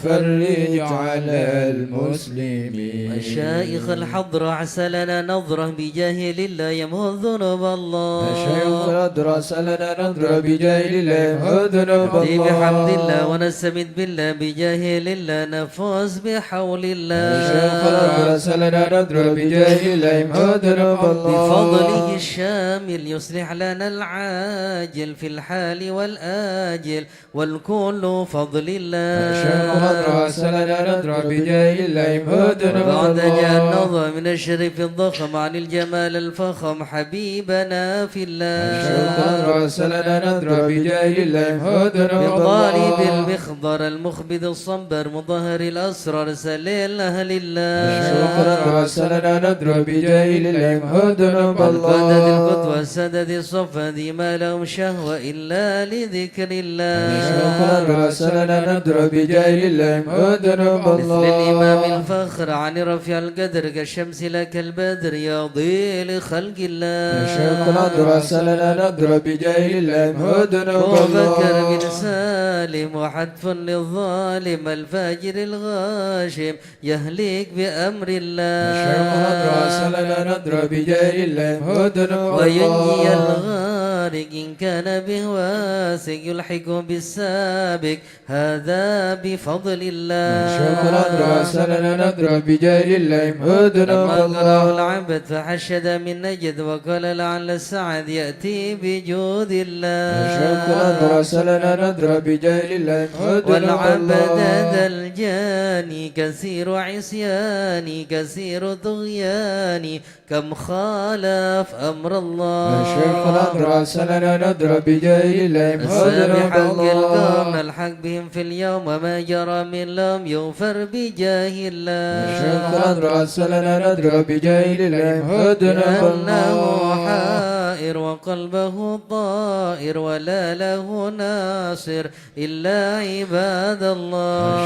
فرج على المسلمين. مشايخ الحضرة عسى لنا نظرة بجاه لله يمحو الذنوب الله. مشايخ الحضرة عسى لنا نظرة بجاه لله يمحو الذنوب نهدي الله. بحمد الله ونستمد بالله بجاه لله نفوز بحول الله. مشايخ الحضرة عسى لنا نظرة بجاه لله يمحو الذنوب الله. بفضله الشامل يصلح لنا العاجل في الحال والآجل والكل فضل الله. مشايخ الحضرة عسى لنا نظرة بجاه لله يمحو الذنوب وبعد الله. جاء النظر من الشريف الضخم عن الجمال الفخم حبيبنا في الله. مشايخ الحضرة عسى لنا نظرة بجاه لله يمحو الذنوب بضارب الله. المخضر المخبد الصبر مظهر الأسرار سليل أهل الله. مشايخ الحضرة عسى لنا نظرة بجاه لله يمحو الذنوب القدد الله. القدوة السدد الصفد ما لهم شهوة إلا لذكر الله. مشايخ الحضرة عسى لنا نظرة بجاه لله يمحو الذنوب مثل الله. الإمام الفخر عن رفيع القدر كالشمس لك البدر يا ضيل خلق الله. مشايخ الحضرة عسى لنا نظرة بجاه لله يمحو الذنوب أبو بكر الله. بن سالم وحتف للظالم الفاجر الغاشم يهلك بأمر مشايخ الحضرة الله. عسى لنا نظرة بجاه لله يمحو الذنوب وينجي الله. الغارق إن كان به واسق يلحق بالسابق هذا بفضل مشايخ الله. الحضرة عسى لنا نظرة بجاه لله يمحو الذنوب لما قرأه الله. العبد فحشد من نجد وقال لعل السعد يأتي بجود مشايخ الله. الحضرة عسى لنا نظرة بجاه لله يمحو الذنوب والعبد الله. ذا الجاني كثير عصياني كثير طغياني كم خالف أمر الله. مشايخ الحضرة عسى لنا نظرة بجاه لله يمحو الذنوب السابح القوم الله. الحق بهم في اليوم ما جرى من لم يغفر بجاه الله. مشايخ الحضرة عسى لنا نظرة بجاه لله يمحو الذنوب لأنه الله. حائر وقلبه طائر ولا له ناصر إلا عباد مشايخ الله.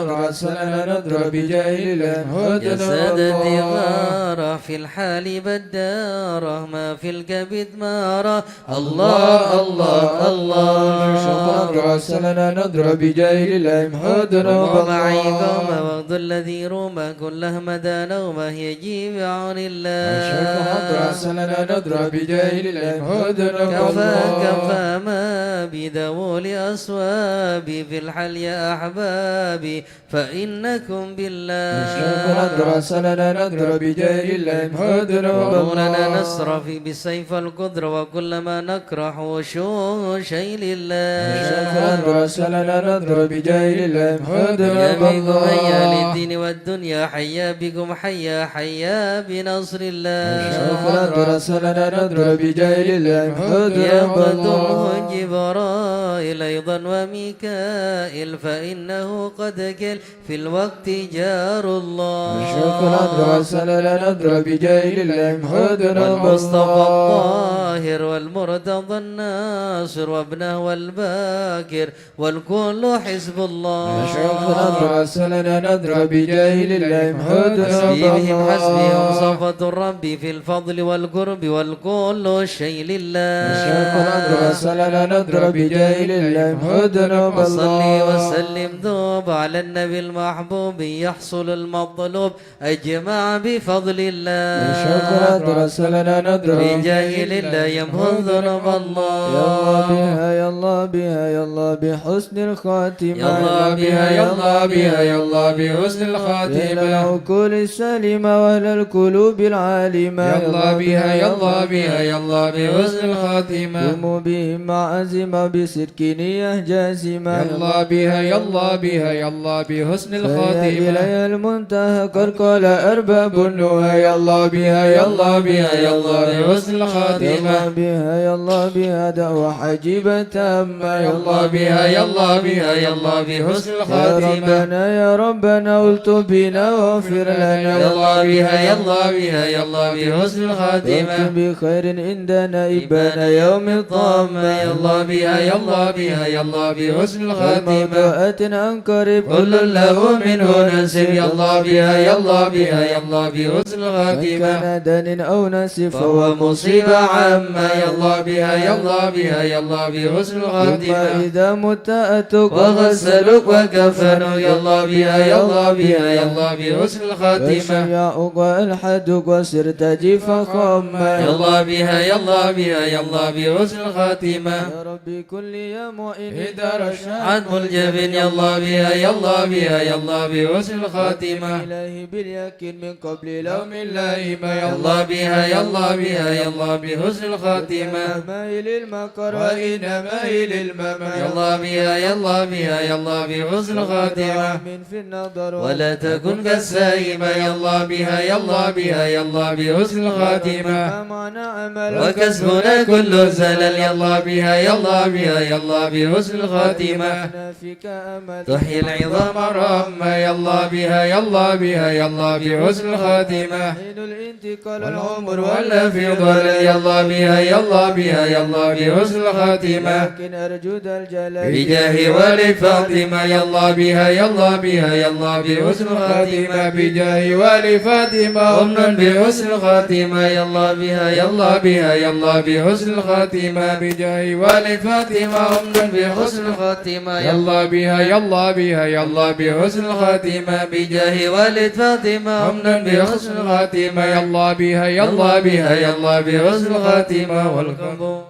الحضرة عسى لنا نظرة بجاه لله يمحو يا الذنوب سادتي الله. غارة في الحال بدارة ما في الكبد مارة الله الله الله. مشايخ الحضرة عسى لنا نظرة بجاه لله يمحو الذنوب ومعي قوم الله. وغض الذي روما كله مدى نومه يجيب عن مشايخ الحضرة الله. عسى لنا نظرة بجاه لله يمحو الذنوب كفى الله. كفى ما بدول أصوابي في الحل يا أحبابي فإنكم مشايخ الحضرة بالله. عسى لنا نظرة بجاه لله يمحو الذنوب وقولنا الله. نصرف بسيف القدر وكل ما نكره شو شيء لله. مشايخ الحضرة عسى لنا نظرة بجاه لله يمحو يا الذنوب بكم حيا الله. للدين والدنيا حيا بكم حيا حيا بنصر الله. مشايخ الحضرة عسى لنا نظرة بجاه لله يمحو الذنوب يقدمه الله. جبرائيل أيضا وميكائيل فإنه قد كل في الوقت جار الله. مشايخ الحضرة عسى لنا نظرة بجاه لله يمحو الذنوب والمصطفى الله. الطاهر والمرتضى الناصر وابنه والباكر والكل حزب الله. مشايخ الحضرة عسى لنا نظرة بجاه لله يمحو الذنوب حسبهم حسبهم الله. صفة الرب في الفضل والقرب والكل شيء لله. مشايخ الحضرة عسى لنا نظرة بجاه لله يمحو الذنوب وصلي الله. وسلم دوب على النبي المحبوب يحصل المطلوب أجمع بفضل مشايخ الله. الحضرة عسى لنا نظرة بجاه لله يمحو الذنوب يا الله الله. بها يا الله بها يا الله بحسن الخاتمة. يا الله بها يا الله بها يا الله بحسن يا الخاتمة. العقول السليمة وأهل القلوب العالمة. يا الله بها يا الله بها يا الله بحسن الخاتمة. قوموا بهم معازم خاتمة بصدق نية جازمة يا الله بها يا الله بها يا الله بحسن فيا الخاتمة إلي المنتهى قد قال أرباب النهى يا الله بها يا الله بها يا الله بحسن يا الخاتمة الله بها يا الله بها دعوة حجيبة تامة يا الله بها يا الله بها يا الله بحسن يا الخاتمة ربنا يا ربنا الطف بنا واغفر لنا يا الله بها يا الله بها يا الله بحسن الخاتمة واكتب بخير عندنا إبان يوم الطامة يا الله بها يا الله بها يا الله بحسن الخاتمة وموضوعات عن قريب كل له منه نسب يا الله بها يا الله بها يا الله بحسن من الخاتمة كان دان أو نسب فهو مصيبة عامة يا الله بها يا الله بها يا الله بحسن ثم الخاتمة إذا مت أتوك وغسلوك وكفنوا يا الله بها يا الله بها يا الله بحسن الخاتمة وشيعوك وألحدوك وصرت جيفا خما يا الله بها يا الله بها يا الله بحسن الخاتمة يا ربي كل يا معين إدار عدم الجبن يا الله بها يا الله بها يا الله بحسن الخاتمة إلهي باليقين من قبل لوم اللائمة يا الله بها يا الله بها يا الله بحسن الخاتمة مايل المكر وإن مايل الممات يا الله بها يا الله بها يا الله بحسن الخاتمة من في النظر ولا تكن كالسائمة يا الله بها يا الله بها يا الله بحسن الخاتمة معنا عمل وكسبنا كل زلل يا الله بها يا الله بها يا الله بحسن الخاتمة فيك أمل تحيي العظام رحمة يا الله بها يا الله بها يا الله بحسن الخاتمة حين الانتقال والعمر ولا في ضلال يا الله بها يا الله بها يا الله بحسن الخاتمة لكن أرجو ذا الجلال بجاه ولي فاطمة يا الله بها يا الله بها يا الله بحسن الخاتمة بجاه ولي فاطمة أمنا بحسن الخاتمة يا الله بها يا الله بها يا الله بحسن الخاتمة بجاه ولي فاطمة أمنا بحسن الخاتمة يا الله بها يا الله بها يا الله بحسن الخاتمة بجاه ولد فاطمة أمنا بحسن الخاتمة يا الله بها يا الله بها يا الله بحسن الخاتمة والقبول.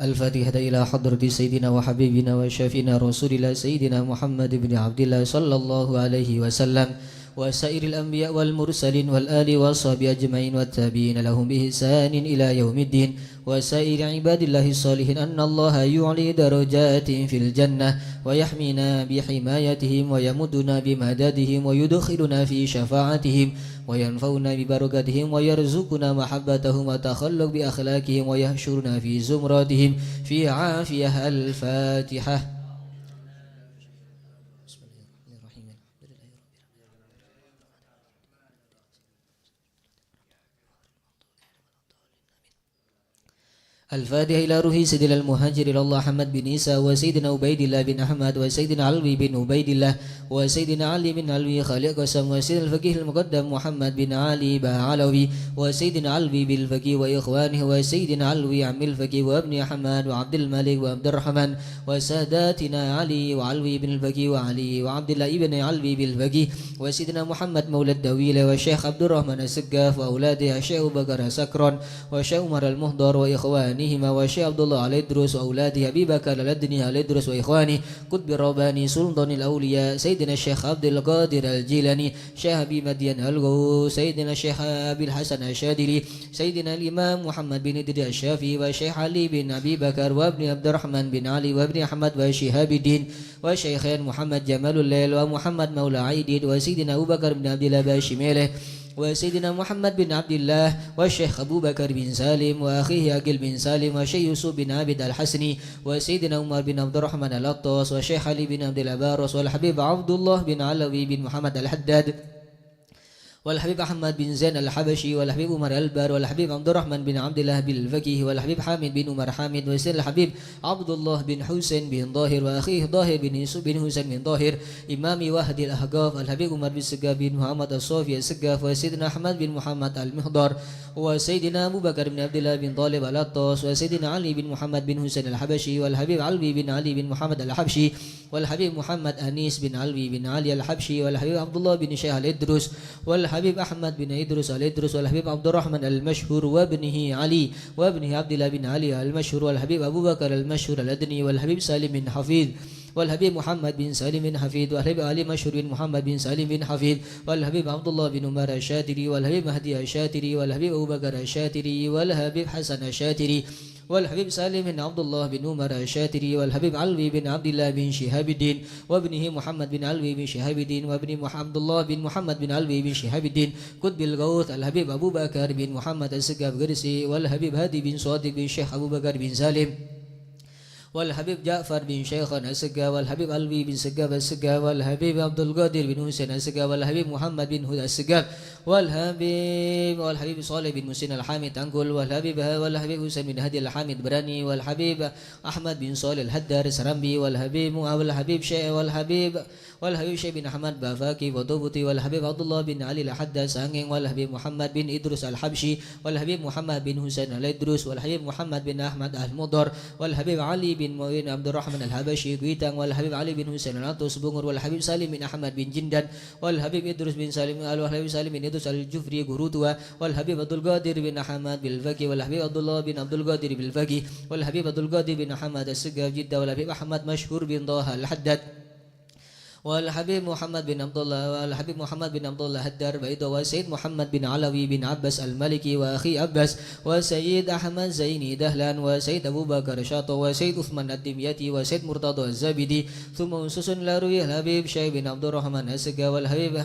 الفاتحة إلى حضرة سيدنا وحبيبنا وشافينا رسول الله سيدنا محمد بن عبد الله صلى الله عليه وسلم وسائر الأنبياء والمرسلين والآل والصحب أجمعين والتابعين لهم بإحسان إلى يوم الدين وسائر عباد الله الصالحين أن الله يعلي درجات في الجنة ويحمينا بحمايتهم ويمدنا بمددهم ويدخلنا في شفاعتهم وينفعنا ببركتهم ويرزقنا محبتهم وتخلق بأخلاقهم ويحشرنا في زمراتهم في عافية. الفاتحة. الفاتحة إلى روح سيدنا المهاجر إلى الله محمد بن عيسى وسيدنا عبيد الله بن أحمد وسيدنا علوي بن عبيد الله وسيدنا علي بن علوي خالق قسم وسيدنا الفقيه المقدم محمد بن علي بعلوي وسيدنا علوي بالفقيه وإخوانه وسيدنا علوي عم الفقيه وابن أحمد وعبد الملك وعبد الرحمن وساداتنا علي وعلوي بن الفقيه وعلي وعبد الله بن علوي بالفقيه وسيدنا محمد مولى الدويلة والشيخ عبد الرحمن السقاف وأولاده الشيخ بكر سكران والشيخ عمر المهدر وإخوانه وشيخ عبد الله الإدرس وأولاده أبي بكر الأدني الإدرس وإخوانه قطب الرباني سلطان الأولياء سيدنا الشيخ عبد القادر الجيلاني شيخ أبي مدين الغو سيدنا الشيخ أبي الحسن الشاذلي سيدنا الإمام محمد بن إدريس الشافعي والشيخ علي بن أبي بكر وابن عبد الرحمن بن علي وابن أحمد وشهاب الدين والشيخين محمد جمال الليل ومحمد مولى عيديد وسيدنا أبو بكر بن عبد الله باشميله وسيدنا محمد بن عبد الله والشيخ أبو بكر بن سالم وأخيه أقل بن سالم والشيخ يوسف بن عابد الحسني وسيدنا عمر بن عبد الرحمن الأطاس والشيخ علي بن عبد الأبارس والحبيب عبد الله بن علوي بن محمد الحداد والحبيب أحمد بن زين الحبشي والحبيب عمر البر والحبيب عبد الرحمن بن عبد الله بالفقيه والحبيب حامد بن عمر حامد وسيدنا الحبيب عبد الله بن حسين بن ظاهر وأخيه ظاهر بن يوسف بن حسين بن ظاهر إمام واحد الأحقاف الحبيب عمر بن سقاف بن محمد الصوفي السقاف وسيدنا أحمد بن محمد المهدر وسيدنا أبو بكر بن عبد الله بن طالب الأطاس وسيدنا علي بن محمد بن حسين الحبشي والحبيب علوي بن علي بن محمد الحبشي والحبيب محمد أنيس بن علوي بن علي الحبشي والحبيب عبد الله بن شيخ الإدرس والحبيب أحمد بن إدرس الإدرس والحبيب عبد الرحمن المشهور وابنه علي وابنه عبد الله بن علي المشهور والحبيب أبو بكر المشهور الأدني والحبيب سالم بن حفيظ والحبيب محمد بن سالم بن حفيد والحبيب علي مشهور بن محمد بن سالم بن حفيد والحبيب عبد الله بن عمر الشاتري والحبيب مهدي الشاتري والحبيب أبو بكر الشاتري والحبيب حسن الشاتري والحبيب سالم بن عبد الله بن عمر الشاتري والحبيب علوي بن عبد الله بن شهاب الدين وابنه محمد بن علوي بن شهاب الدين وابن عبد الله بن محمد بن علوي بن شهاب الدين قطب الغوث الحبيب أبو بكر بن محمد السقاف قرسي والحبيب هادي بن صادق بن شيخ أبو بكر بن سالم والحبيب جعفر بن شيخنا السقا والحبيب علوي بن سقاف السقا والحبيب عبد القادر بن حسين السقا والحبيب محمد بن هدى السقا والحبيب صالح بن مسين الحامد أنقل والحبيب حسين بن هدي الحامد براني والحبيب أحمد بن صالح الهدار سرمبي والحبيب شيخ بن أحمد بافاكي وضبطي والحبيب عبد الله بن علي الحداد سانغين والحبيب محمد بن إدريس الحبشي والحبيب محمد بن حسين الإدريس والحبيب محمد بن أحمد المضر والحبيب علي بن معين عبد الرحمن الحبشي قويتان والحبيب علي بن حسين العطوس بنgur والحبيب سالم بن أحمد بن جندان والحبيب إدريس بن سالم والحبيب سالم بن إدريس الجفري قرودوا والحبيب عبد القادر بن أحمد بالفقي والحبيب عبد الله بن عبد القادر بالفقي والحبيب عبد القادر بن أحمد السقاف جدة والحبيب أحمد مشهور بن طه الحداد والحبيب محمد بن عبد الله هدار بيضة وسيد محمد بن علوي بن عباس المالكي وأخي عباس وسيد أحمد زيني دهلان وسيد أبو بكر شاطو وسيد عثمان الدمياطي وسيد مرتضى الزابدي ثم أنصص لاروي الحبيب شيخ بن عبد الرحمن السقا والحبيب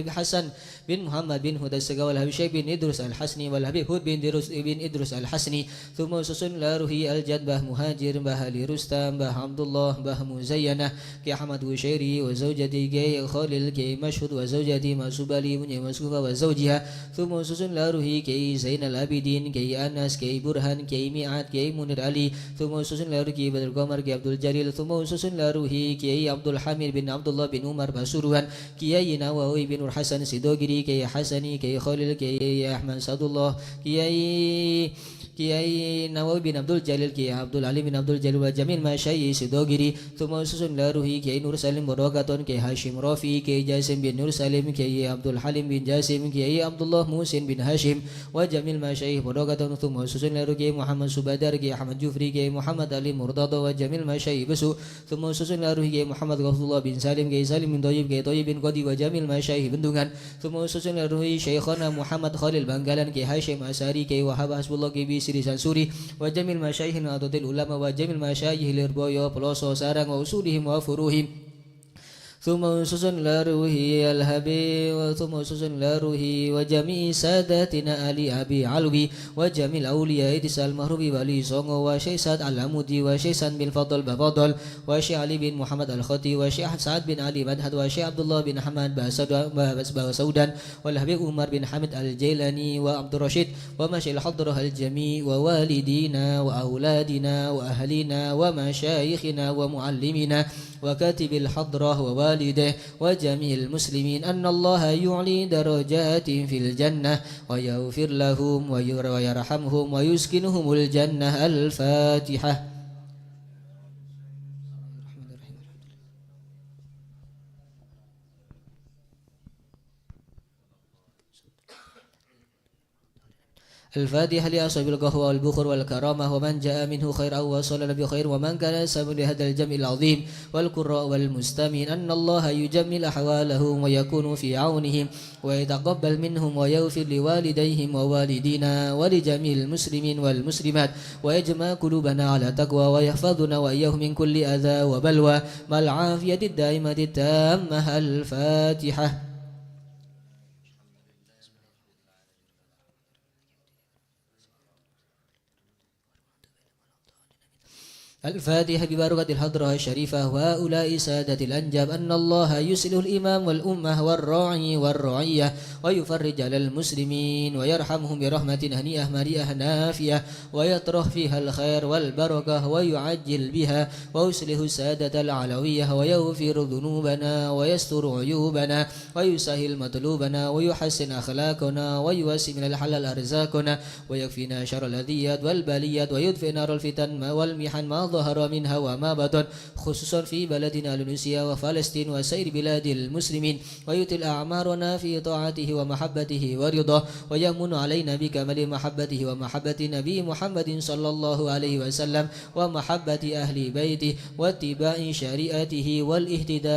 حسن بن محمد بن هدى السقا والحبيب شيخ بن إدريس الحسني والحبيب هود بن إدريس الحسني ثم أنصص لاروي الجد به مهاجر به علي رستم به عبد الله به مزينة كي أحمد وشيري وزوجتي كي خالد كي مشهد وزوجتي مسوبالي من مسوبة وزوجها ثم سسن لاروهي كي زين العابدين كي أنس كي برهان كي ميعاد كي منير علي ثم سسن لاروهي كي بدر قمر كي عبد الجليل ثم سسن لاروهي كي عبد الحميد بن عبد الله بن عمر بسروان كي نواوي بن الحسن سيدوغري كي حسني كي خالد كي أحمد سعد الله كي نواوي بن عبد الجليل كي عبد العلي بن عبد الجليل وجميل مشايخ سيدوغري ثم سسن لاروهي كي نور سالم بركاتون كي هاشم رافي كي جاسم بن نور سالم كي عبد الحليم بن جاسم كي عبد الله محسن بن هاشم وجميل مشايخ بركاتون ثم سسن لاروهي كي محمد سبادر كي أحمد جفري كي محمد علي مرتضى وجميل مشايخ بسو ثم سسن لاروهي كي محمد غفور الله بن سالم كي سالم بن طيب كي طيب بن قدي وجميل مشايخ بندونgan ثم سسن لاروهي شيخنا محمد خالد بنغالان كي هاشم أساري كي وهاب حسب الله كي بسري سانسوري وجميل مشايخ نهضة العلماء وجميل مشايخ لربويا بلوسو سارang وأصولهم وفروهم ثم سسن لاروهي الحبيب ثم سسن لاروهي وجميع ساداتنا علي أبي علوي وجميع الأولياء تسال المهروبي ولي صنغو وشيخ سعد العمودي وشيخ سعد بن فضل بفضل وشيخ علي بن محمد الخطي وشيخ سعد بن علي مدحد وشيخ عبد الله بن حمد بسودان والحبيب عمر بن حمد الجيلاني وعبد الرشيد ومشايخ الحضرة الجميع ووالدينا وأولادنا وأهلنا ومشايخنا ومعلمينا وكاتب الحضرة ووالده وجميع المسلمين أن الله يعلي درجات في الجنة ويغفر لهم ويرحمهم ويسكنهم الجنة. الفاتحة. الفاتحة لأصحاب القهوة والبخور والكرامة ومن جاء منه خير أو وصل بخير ومن كان سبب لهذا الجمع العظيم والقراء والمستمعين أن الله يجمل أحوالهم ويكون في عونهم ويتقبل منهم ويغفر لوالديهم ووالدينا ولجميع المسلمين والمسلمات ويجمع قلوبنا على تقوى ويحفظنا وإياهم من كل أذى وبلوى مع العافية الدائمة التامة. الفاتحة. الفاتحة ببركة الحضرة الشريفة وهؤلاء سادة الأنجاب أن الله يصلح الإمام والأمة والراعي والرعية ويفرج على المسلمين ويرحمهم برحمة هنيئة مريئة نافية ويطرح فيها الخير والبركة ويعجل بها ويصلح السادة العلوية ويغفر ذنوبنا ويستر عيوبنا ويسهل مطلوبنا ويحسن أخلاقنا ويوسع من الحلال أرزاقنا ويكفينا شر الأذيات والبليات ويدفئ نار الفتن والمحن ظهر منها وما بطن خصوصا في بلدنا إندونيسيا وفلسطين وسائر بلاد المسلمين ويطيل أعمارنا في طاعته ومحبته ورضاه ويمن علينا بكمال محبته ومحبة نبي محمد صلى الله عليه وسلم ومحبة أهل بيته واتباع شريعته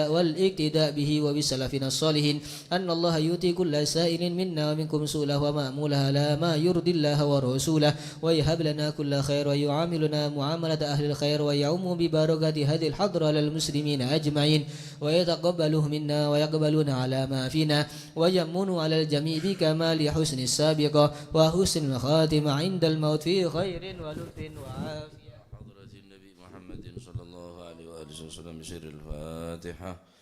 والاقتداء به وبسلفنا الصالحين أن الله يؤتي كل سائل منا ومنكم سؤله ومأموله على ما يرضي الله ورسوله ويهب لنا كل خير ويعاملنا معاملة أهل الخير ويعم ببركة هذه الحضرة للمسلمين أجمعين ويتقبله منا ويقبلون على ما فينا ويمن على الجميع بكمال حسن السابقة وحسن الخاتمة عند الموت في خير ولطف وعافية. حضرة النبي محمد صلى الله عليه وآله وسلم بسر الفاتحة.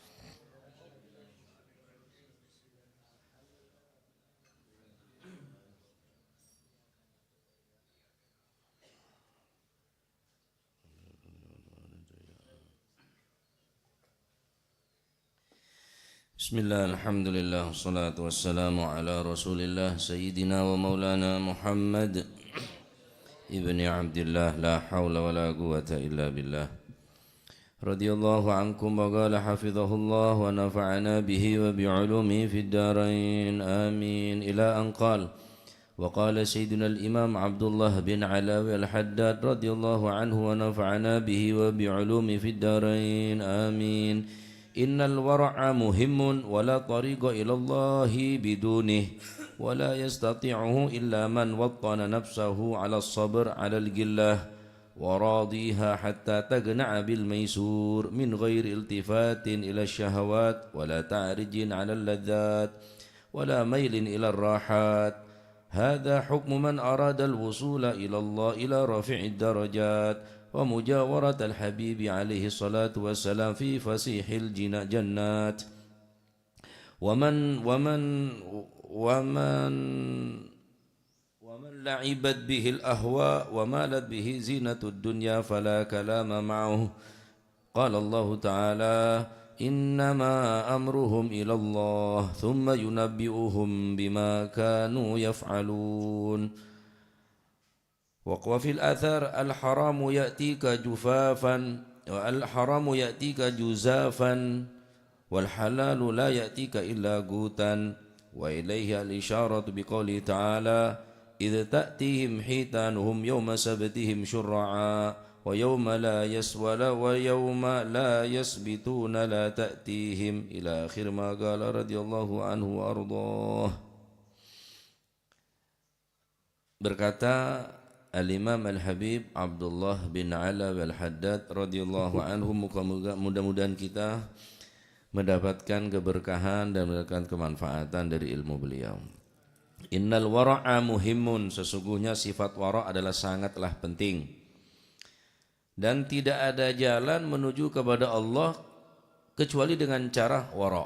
Bismillah, alhamdulillah, wassalatu wassalamu ala rasulillah Sayyidina wa maulana Muhammad Ibni Abdillah, la hawla wa la quwata illa billah. Radiyallahu ankum wa qala hafidhahullah wa nafa'ana bihi wa bi'ulumi fid darain, amin. Ila an qala wa qala Sayyidina al-imam Abdullah bin Alawi al-Haddad radiyallahu anhu wa nafa'ana bihi wa bi'ulumi fid darain, amin. Innal wara'a muhimmun wa la tariqa ila Allahi bidunih wa la yastati'uhu illa man wattana nafsahu ala as-sabr ala al-gillah wa radiha hatta tagna'a bil maysur min ghairi iltifatin ila ash-shahawat wa la ta'rijin ala al-ladhat wa la mailin ila ar-rahat. Hadha hukmu man arada al-wusula ila Allah ila rafi'id darajat ومجاورة الحبيب عليه الصلاة والسلام في فسيح الجنات ومن لعبت به الأهواء ومالت به زينة الدنيا فلا كلام معه. قال الله تعالى إنما أمرهم إلى الله ثم ينبئهم بما كانوا يفعلون. وفي الأثر الحرام يأتيك جفافا والحرام يأتيك جزافا والحلال لا يأتيك إلا قوتا. وإليه الإشارة بقوله تعالى إذ تأتيهم حيتانهم يوم سبتهم شرعا ويوم لا يسبتون لا تأتيهم إلى آخر ما قال رضي الله عنه وأرضاه. Berkata Al-Imam Al-Habib Abdullah bin Alawi Al-Haddad radhiyallahu anhu, mudah-mudahan kita mendapatkan keberkahan dan mendapatkan kemanfaatan dari ilmu beliau. Innal wara'a muhimmun, sesungguhnya sifat wara' adalah sangatlah penting dan tidak ada jalan menuju kepada Allah kecuali dengan cara wara'.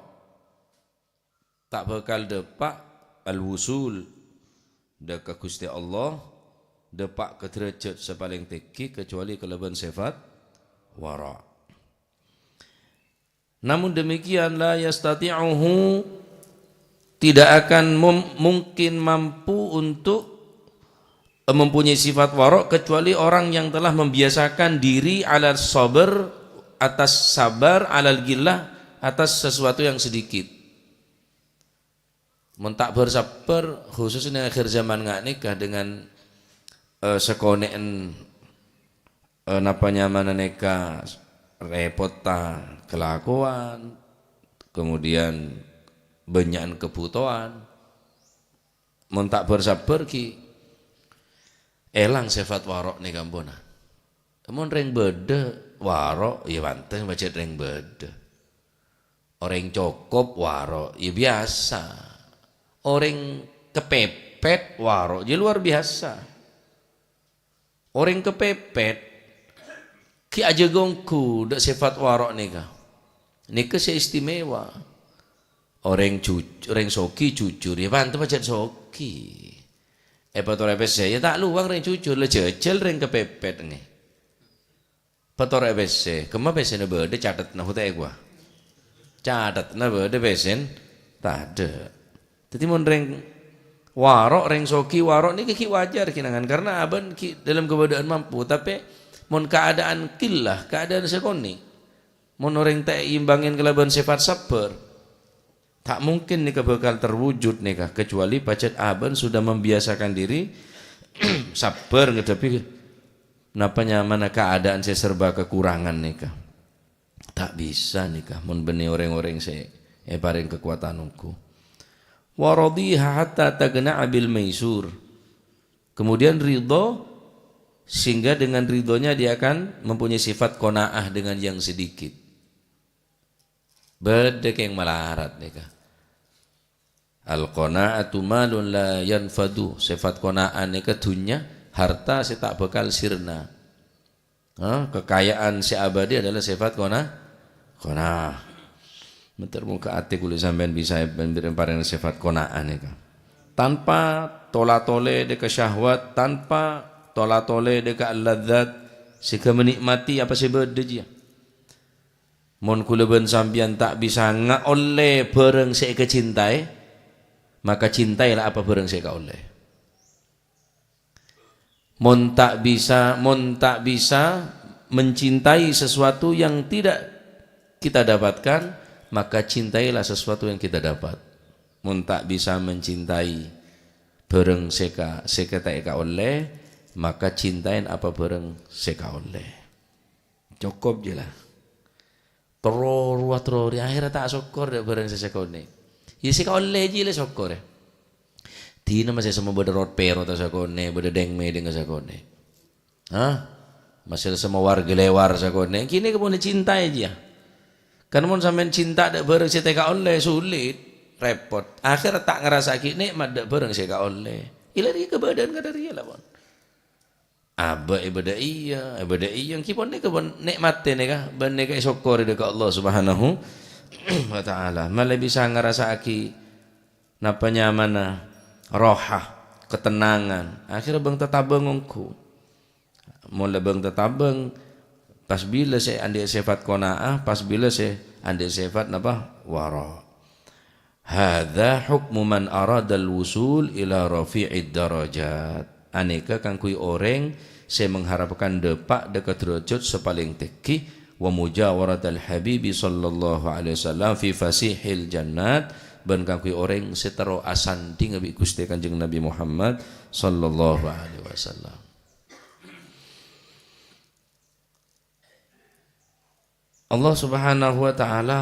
Tak bakal depak al-wusul dekat Gusti Allah, depak ke derajat sepaling tinggi kecuali kelebihan sifat wara'. Namun demikian la yastati'uhu, tidak akan mungkin mampu untuk mempunyai sifat wara' kecuali orang yang telah membiasakan diri ala sabr, atas sabar, alal gillah, atas sesuatu yang sedikit. Mentak bersabar khususnya akhir zaman nggak nikah dengan sekoneen napa nyaman neka repot ta kelakuan, kemudian banyak kebutuhan, mentak bersabar ki elang sifat warok nih kampuna. Mun reng bede warok ya banteng baca reng bede. Orang cokop warok ya biasa. Orang kepepet warok ya luar biasa. Orang kepepet ki aja gongku dak sifat warok nika. Nika seistimewa. Orang soki jujur ya bantu macam soki. Pator EBC ya tak luang orang jujur le jejel orang kepepet nih. Pator EBC kema besen berde catat nah hutai gua. Catat nah berde besen tak ada. Jadi mun orang warok, reng soki warok ini ki wajar kinangan karena aban ki dalam keadaan mampu, tapi Mun keadaan killah, keadaan sekoni. Mun orang tak imbangin kelaban sifat sabar. Tak mungkin nikah bakal terwujud nikah kecuali pacet aban sudah membiasakan diri sabar ngedepi napanya mana keadaan saya serba kekurangan nikah. Tak bisa nikah mun benih orang-orang saya paring kekuatanku. Wa radiha hatta tagna'a bil maisur. Kemudian ridho sehingga dengan ridhonya dia akan mempunyai sifat qanaah dengan yang sedikit. Bedek yang melarat nikah. Al-qanaatu malun la yanfadu. Sifat qanaah nikah dunya harta saya tak bakal sirna. Kekayaan si abadi adalah sifat qanaah. Bentar muka ati kulit sampean bisa paring sifat qanaah nikah. Tanpa tola-tole deka syahwat, tanpa tola-tole deka al-ladzat, sehingga menikmati apa sih berdeja. Mon kuleben sampian tak bisa oleh bareng saya kecintai, maka cintailah apa bareng saya oleh. Mon tak bisa mencintai sesuatu yang tidak kita dapatkan, maka cintailah sesuatu yang kita dapat. Mun tak bisa mencintai bareng seka tak oleh, maka cintain apa bareng seka oleh. Cukup je lah. Terus akhirnya tak syukur dek bareng seka oleh. Ya seka oleh je lah syukur ya. Tina masih semua berderot pero tak seka oleh, berdeng dengan seka oleh. Masih semua warga lewar seka oleh. Kini kemudian cintai je. Karena mun sampean cinta dek bareng seka oleh sulit. Repot. Akhirnya tak ngerasa nikmat dak bareng saya oleh. Ilari kebadan kadari lah pon. Aba ibadah iya kipon ni kebon nikmat ni kah ban ni syukur dekat Allah Subhanahu wa taala. Malah bisa ngerasa napa nyamana rohah, ketenangan. Akhirnya bang tetabeng ngku. Mula bang tetabeng pas bila saya andi sifat qanaah, pas bila saya andi sifat napa wara. Hadza hukmu man arada al-wusul ila rafi'id darajat. Aneka kang kui orang saya mengharapkan depak dekat derajat sepaling tinggi wa mujawaratal habibi sallallahu alaihi wasallam fi fasihil jannat ban kang kui orang setero asandi ngabi Gusti Kanjeng Nabi Muhammad sallallahu alaihi wasallam. Allah Subhanahu wa taala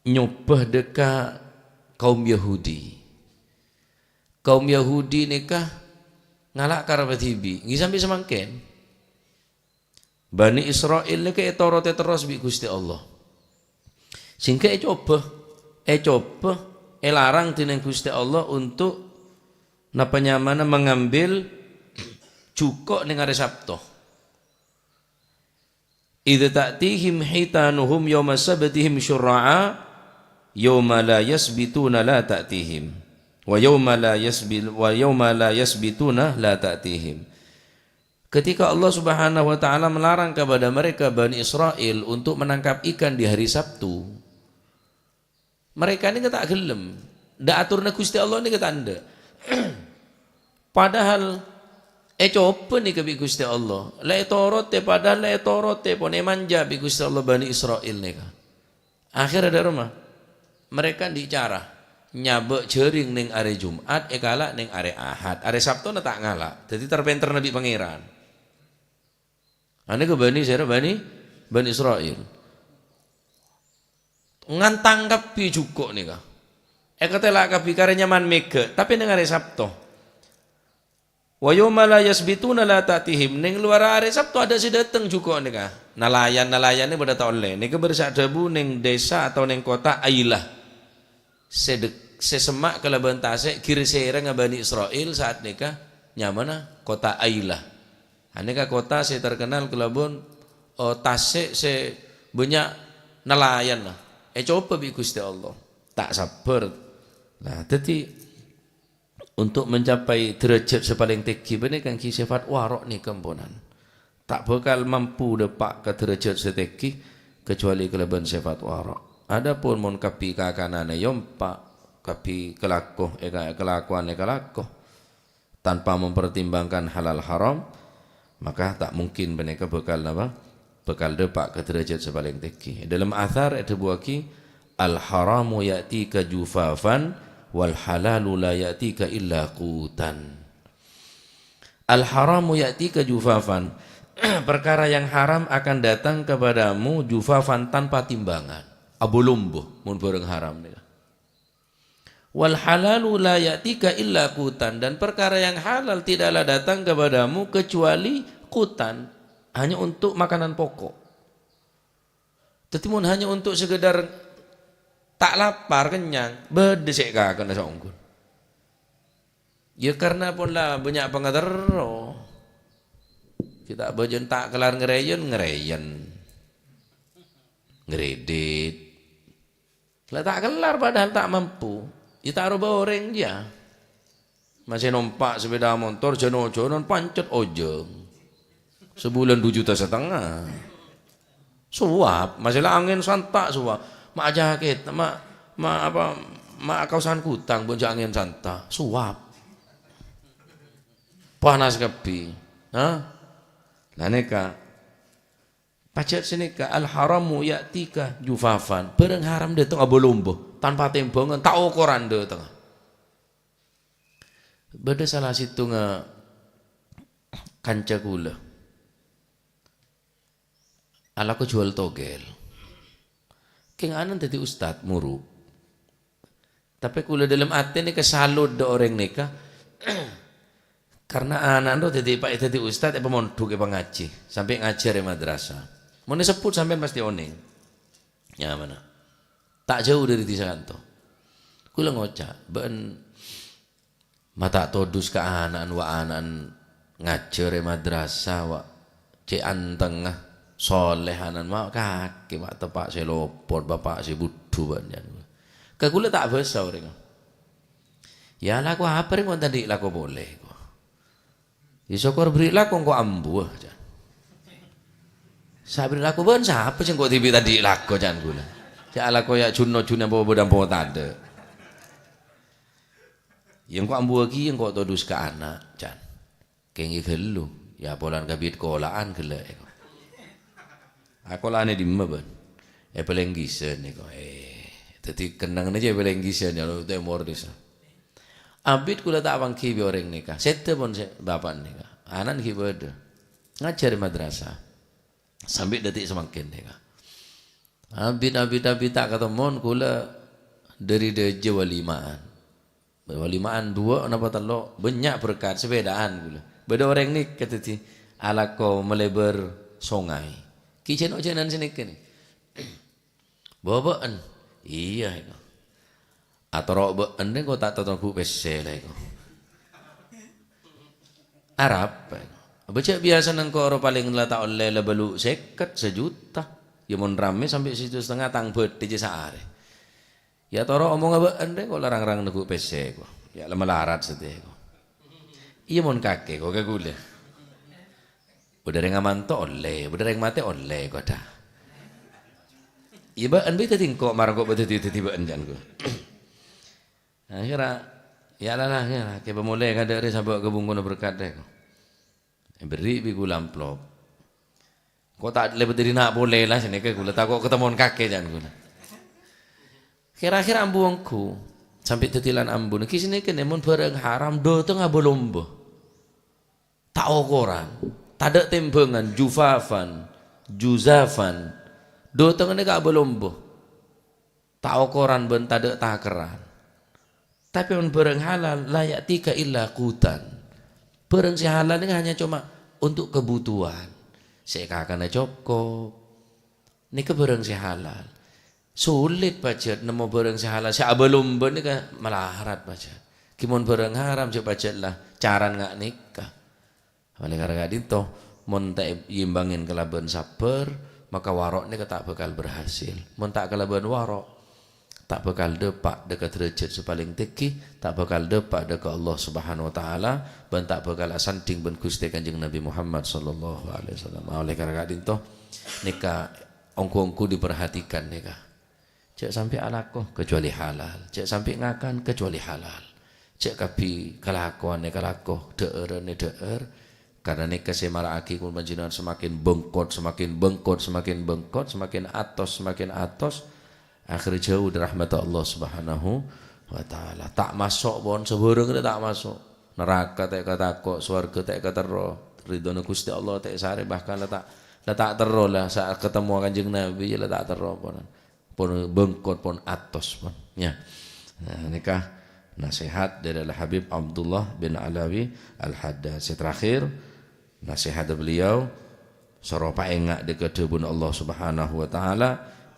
nyobah dekat kaum Yahudi. Kaum Yahudi nikah ngalak karabat hibi, nggih sampai semangken. Bani Israil nikah etorote terus bi Gusti Allah. Singke coba larang tineng Gusti Allah untuk napa nyamana mengambil cukup ning hari Sabtu. Idza ta'tihim hitanuhum yawma sabtihim syurra'a yawma la yasbituna la ta'tihim wa yawma la yasbituna la ta'tihim. Ketika Allah Subhanahu wa taala melarang kepada mereka Bani Israel untuk menangkap ikan di hari Sabtu, mereka ini tak gelem. Ndak aturna Gusti Allah ini kata anda. Padahal coba nih ke Gusti Allah. Padahal pone manja bi Gusti Allah Bani Israel nih. Akhir ada rumah. Mereka dicara nyabek jering ning are Jumat ekala ning are Ahad. Are Sabtu na tak ngalah. Jadi terpenter Nabi pangeran. Ane ke Bani Israel. Ngantangkap pi cukup nih kah. Ekatela kapi kare nyaman mega, tapi ning are Sabtu. Wa yawma la yasbituna la ta'tihim. Ning luar hari Sabtu ada si dateng juga nih kah. Nalayan ini pada tahun lain. Nih kebersak debu ning desa atau ning kota Ailah. Sesemak kelaban tasek kiri sereng Bani Israel saat nikah nyamana kota Ailah. Aneka kota saya terkenal kelabon tasek se banyak nelayan lah. Coba bi Gusti Allah. Tak sabar. Nah, jadi untuk mencapai derajat sepaling tinggi benih kan sifat warok nih kemponan. Tak bakal mampu depak ke derajat setinggi kecuali kelebihan sifat warok. Adapun mon kapi kakanane yompa kapi kelakuan tanpa mempertimbangkan halal haram, maka tak mungkin mereka bekal apa? Bekal depak ke derajat sepaling tinggi. Dalam athar ada buaki al haramu ya'tika jufafan wal halalu la ya'tika illa qutan. Al haramu ya'tika jufafan, perkara yang haram akan datang kepadamu jufafan tanpa timbangan. Abulumbuh mun barang haram nih. Wal halalu la ya'tika illa qutan, dan perkara yang halal tidaklah datang kepadamu kecuali qutan, hanya untuk makanan pokok. Tetapi hanya untuk sekedar tak lapar kenyang, bedesek kakak nasa ongkun. Ya karena pun lah banyak pengatero. Kita bajen tak kelar ngereyen, ngeredit. Lah tak kelar padahal tak mampu. Ya taruh orang dia. Masih nompak sepeda motor jono-jonon pancet ojeng. Sebulan 2,5 juta. Suap, masalah angin santak suap. Mak jaket, mak kausan kutang bonjak angin santak. Suap. Panas kepi. Hah? Lah neka pacet sinika al haramu ya'tika jufafan. Barang haram datang abolombo tanpa tembangan tak ukuran datang. Beda salah situ nga kanca kula. Ala ko jual togel. King anan tadi ustad muru. Tapi kula dalam hati ni kesalud do orang neka. Karena anak itu jadi ustad mondok ngaji sampai ngajar di madrasah. Mau disebut sampai pasti oning. Ya mana? Tak jauh dari Tisakanto. Kula ngocak, ben mata todus ke anak ngajar di madrasah wa cean tengah soleh anan mak kaki mak tepak selopor bapak si budu banyak. Ke kula tak besa orang. Ya laku apa yang tadi laku boleh. Isokor berilah kok ambu aja. Saya berilah kok ben siapa sih kok tibi tadi laku jangan gula. Jangan laku ya juno bawa bodang bawa tade. Yang kok ambu lagi yang kok todus ke anak jangan. Kengi gelu ya polan kabit kolaan gela. Aku lane di mana ben? Pelenggisan ni kok. Tadi kenang aja pelenggisan ya lo tu mordis. Abid kula tak bangki bi orang nikah. Sete pun bapak nikah. Anan ki beda. Ngajar madrasah. Sampai detik semakin nikah. Abid tak ketemu kula dari deje walimaan. Walimaan 2 napa telo banyak berkat sepedaan kula. Beda orang nikah tadi ala ko melebar sungai. Kicen ojenan sini kene. Bobaan. Iya itu. Atau rok ende kau tak tahu bu pesel itu. Arab. Baca biasa nengko orang paling lah tak oleh lah belu seket 1 juta. Ya mon rame sampai 1,5 tang bet di sehari. Ya toro omong apa ende kau larang-larang nengko pesel kau. Ya lama larat sedih kau. Iya mon kakek kau kagule. Udah renga manto oleh, udah reng mate oleh kau dah. Iya ba ende tadi kau marah kau betul tiba enjan kau. Akhirnya ya lah ya ke pemulai kada re sabak kebungkun berkat deh. Beri bi gula amplop. Kok tak lebih dari nak boleh lah sini ke gula tak kok ketemuan kakek jangan gula. Kira-kira ambuangku sampai tetilan ambu. Ki sini ke nemun barang haram do tengah bolombo. Tak ukuran, tak ada tembangan, jufafan, juzafan. Do tengah ni kak bolombo. Tak ukuran ben tak ada takaran. Tapi barang halal layak tika illa qutan. Barang si halal ini hanya cuma untuk kebutuhan. Saya kakaknya cukup. Ini ke barang si halal. Sulit baca nemu barang si halal. Saya belum ini kan malaharat baca. Kimun barang haram saya baca lah. Cara nggak nikah. Oleh karena itu, mun tak yimbangin kelaban sabar, maka warok ini tak bakal berhasil. Mun tak kelaban warok, tak bakal depak dekat derajat sepaling tinggi, tak bakal depak dekat Allah Subhanahu wa taala, dan tak bakal asanding ben Gusti Kanjeng Nabi Muhammad sallallahu alaihi wasallam. Oleh karena itu nikah ongko-ongko diperhatikan nikah. Cek sampai alakoh kecuali halal, cek sampai ngakan kecuali halal. Cek kapi kelakuan kelakoh deer Karena nikah semarakake kula panjenengan semakin bengkot, semakin bengkot, semakin bengkot, semakin atos, akhir jauh dari rahmat Allah Subhanahu wa taala. Tak masuk pun seborong tak masuk. Neraka tak katakok, swarga tak katero. Ridhonya Gusti Allah tak sare bahkan tak tero lah saat ketemu Kanjeng Nabi lah tak tero pun bengkot pun atos pun. Ya. Nah, nikah nasihat dari Habib Abdullah bin Alawi Al-Haddad. Terakhir nasihat beliau serupa engak dekat pun Allah Subhanahu wa taala,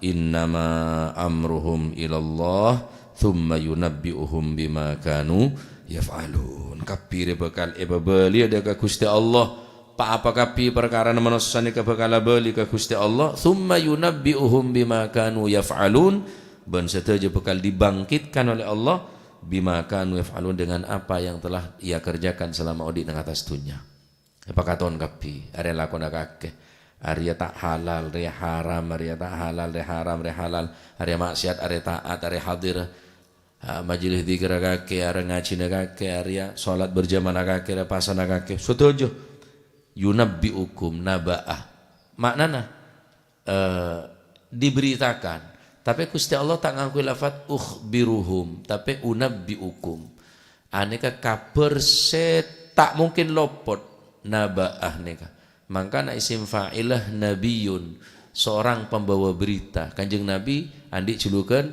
innama amruhum ilallah thumma yunabbi'uhum bima kanu yaf'alun. Kapi bakal beli ada ke Gusti Allah, apa kapi perkara manusia ni ke bakal beli ke Gusti Allah, thumma yunabbi'uhum bima kanu yaf'alun, ben setelah bakal dibangkitkan oleh Allah bima kanu yaf'alun dengan apa yang telah ia kerjakan selama di atas dunia. Apa katon kapi are lakon akake Arya tak halal, re haram, Arya tak halal, re haram, re halal, Arya maksiat, Arya taat, Arya hadir majelis zikir kake, Arya ngaji kake, Arya salat berjamaah kake, Arya pasana kake. Setuju. Yunabbi'ukum naba'ah. Maknana diberitakan. Tapi Gusti Allah tak ngakui lafaz ukhbiruhum, tapi unabbi'ukum. Aneka kabar tak mungkin lopot naba'ah nika. Maka isim fa'ilah nabiyun, seorang pembawa berita. Kanjeng Nabi andi julukan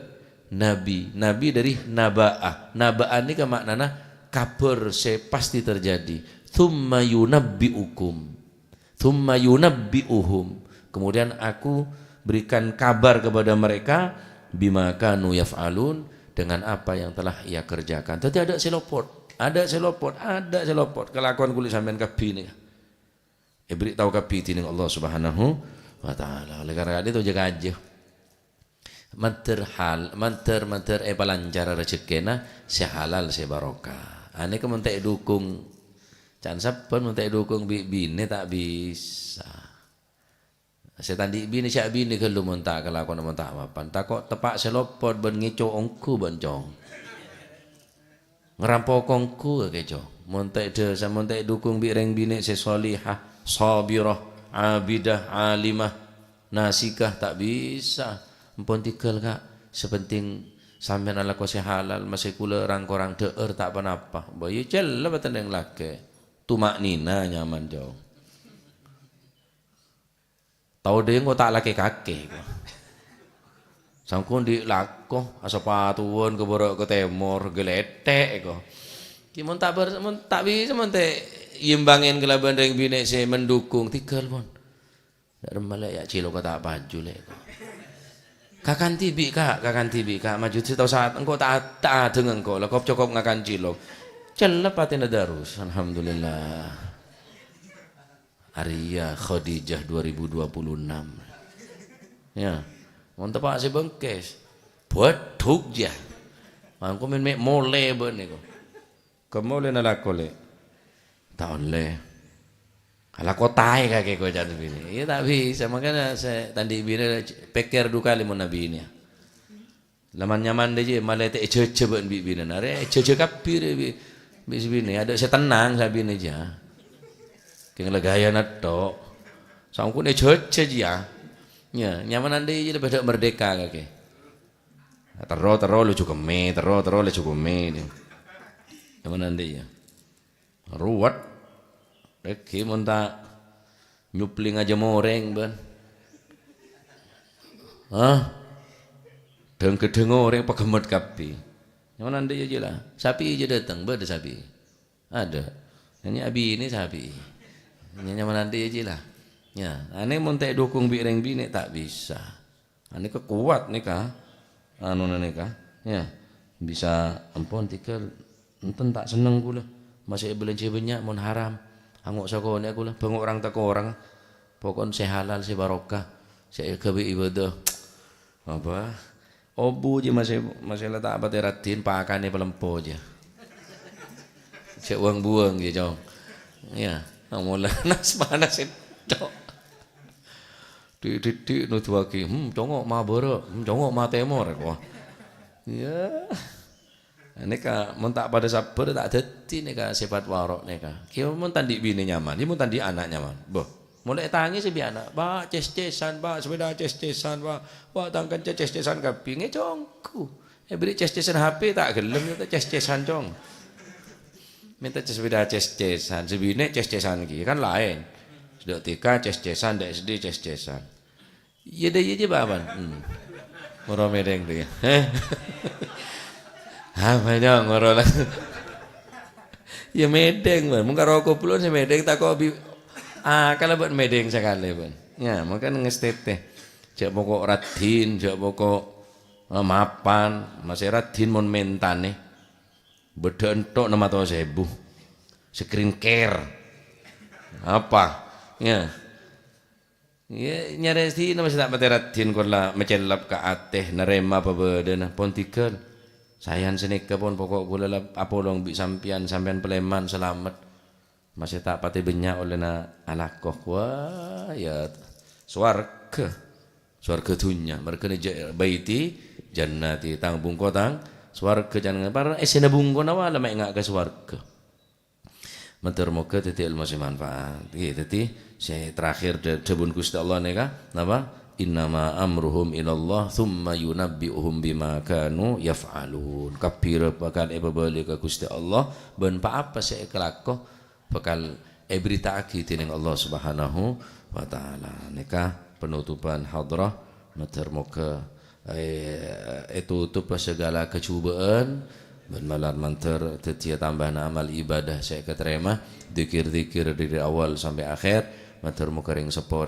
nabi. Nabi dari naba'ah. Naba'ah ini maknana kabar pasti terjadi. Thumma yunabbi'ukum, thumma yunabbi'uhum. Kemudian aku berikan kabar kepada mereka bima kanu yaf'alun, dengan apa yang telah ia kerjakan. Tapi ada selopot, ada selopot. Kelakuan kulit sampean kapi ni. Beri tahu kapi ini Allah Subhanahu wa taala. Oleh karena itu jaga aja. Manter palancar rezekina si halal si barokah. Ane ke mentek dukung can saben mentek dukung bini tak bisa. Setan di bini sak bini kalau mentak kelakuan mentak mapan. Takok tepak selopot ben ngico ongku bencong. Ngerampok ongku keco. Montek de sama montek dukung bireng bini si solihah, sabirah, abidah, alimah, nasikah tak bisa. Empon tikel kak, sepenting sampean ala kuasa halal masih kula rangkorang deer tak apa-apa. Bayi celah batan yang laki. Tumak nina nyaman jauh. Tahu dia ngau tak laki kaki. Sangkun di lakoh asapatuan ke borok ke temor geletek ko. Kimon tak bisa monte imbangin kelaban ring bini saya mendukung tikel pun. Dak malak ya cilo kata baju lek. Kakan tibi kak maju tahu saat engkau tak dengan engkau lah kau cukup ngakan cilo. Celah paten darus, alhamdulillah. Arya Khadijah 2026. Ya, mantap pak si bengkes. Buat thuk je. Mangko men mole ben niku. Kemole nala kole. Tak oleh. Ala kotai kakek kau jadi bini. Ya tak bisa makanya saya tadi bini pikir dua kali mau nabi ini. Laman nyaman deh je malah tak ece ben bini nare ece kapir bini ada saya tenang saya bini aja. Keng legaya nato. Sangku ni ece ya. Ya nyaman ande je lebih merdeka kakek. Terus lu cukup me, terus lu cukup me. Nyaman ande ya. Ruwet. Oke, monta nyupling aja moreng ban. Gedeng orang pakemet kapi. Yang mana anda aja lah. Sapi aja datang, ber ada sapi. Ada. Ini abi ini sapi. Ini yang mana anda aja lah. Ya, ane monta dukung bireng bini tak bisa. Ane kekuat nih kah? Anu nih kah? Ya, bisa ampun tikel. Enten tak seneng gula. Masih belanja banyak mon haram. Angok sakone aku lah, bengok orang tak orang. Pokon saya halal, saya barokah, saya kebi ibadah. Apa? Obu je masih letak apa teratin, pakane pelempo je. Saya uang buang je jauh. Ya, mula nas panas itu. Di nutuaki, congok ma boro, congok ma temor aku. Ya, Neka mun tak pada sabar tak dadi neka sifat warok neka. Ki mun tandi bini nyaman, iki mun tandi anak nyaman. Boh, mulai tangi si anak, Pak ces-cesan, Pak sepeda ces-cesan, Pak tangkan ces-cesan kabeh ngecongku. Beri ces-cesan HP tak gelem minta ces-cesan cong. Minta sepeda ces-cesan, sebine ces-cesan ki kan lain. Sudah TK ces-cesan, dak SD ces-cesan. Iya deh iya baban. Ngoro medeng dia. Banyak ngoro lah. Ya medeng ban, mun karo aku pulun si medeng tak kok kalau buat medeng sekali ban. Ya, makan ngestete. Jak pokok radin, jak pokok mapan, masih radin mon mentane. Beda entok 600.000. Screen care. Apa? Ya. Ya nyari sih nama tak pati radin kola mecelap ka ateh nerema apa bedena pon tikel. Sayan senika pun pokok bola apolong bi sampian peleman selamat. Masih tak pati benyak oleh na alakoh. Wah ya swarga. Swarga dunya. Mereka ni baiti jannati tang bungkotang swarga jangan para esena bungko nawa lama ngak ke swarga. Matur moga dadi ilmu sing manfaat. Nggih dadi saya terakhir debun Gusti Allah neka napa? Innama amruhum ilallah thumma yunabbi'uhum bima kanu yaf'alun. Kabir bakal balik ke Gusti Allah ben apa saya kelako bakal beritaake dening Allah Subhanahu wa taala. Neka penutupan hadrah matur moga tutup segala kecubaan ben malar manter tetia tambahan amal ibadah saya keterima zikir-zikir dari awal sampai akhir. Matur muka ring sepo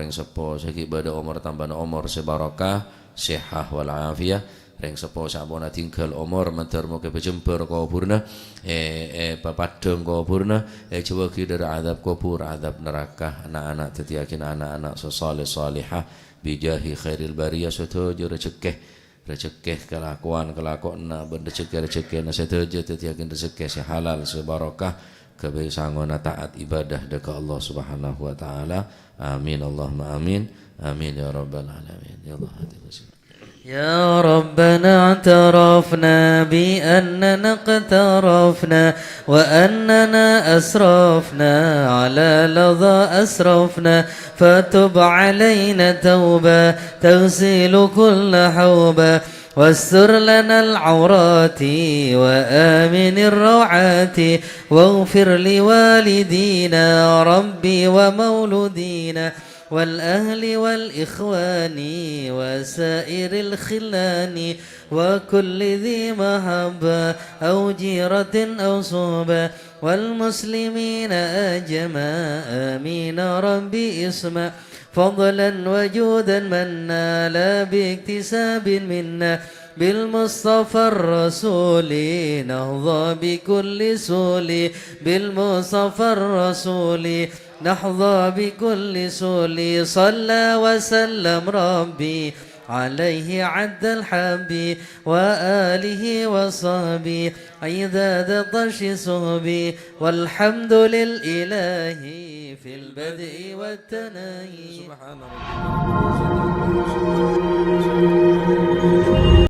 sakit pada umur tambah umur sebarakah sehat wal afiyah ring sepo sabona tinggal umur matur muka berjemper kuburna papadeng kuburna coba dari azab kubur azab neraka anak-anak tetiakin anak-anak sesalih salihah bijahi khairil bariyah setuju rezeki kelakuan benda rezeki setuju tetiakin rezeki sehalal sebarakah kebesangan taat ibadah dekat Allah Subhanahu wa taala. Amin Allahumma amin. Amin ya rabbal alamin. Ya Allah يا ربنا اعترفنا بأننا اقترفنا وأننا أسرفنا على لظى أسرفنا فتب علينا توبة تغسل كل حوبة واستر لنا العورات وآمن الروعات واغفر لوالدينا ربي ومولودينا والأهل والإخوان وسائر الخلان وكل ذي محبة أو جيرة أو صحبة والمسلمين أجمع آمين ربي اسمع فضلا وجودا منا لا باكتساب منا بالمصطفى الرسول نهضى بكل سول بالمصطفى الرسول نحظى بكل سول صلى وسلم ربي عليه عد الحبي وآله وصحبه عداد طش صهبي والحمد للإله في البدء والتناهي سبحان الله.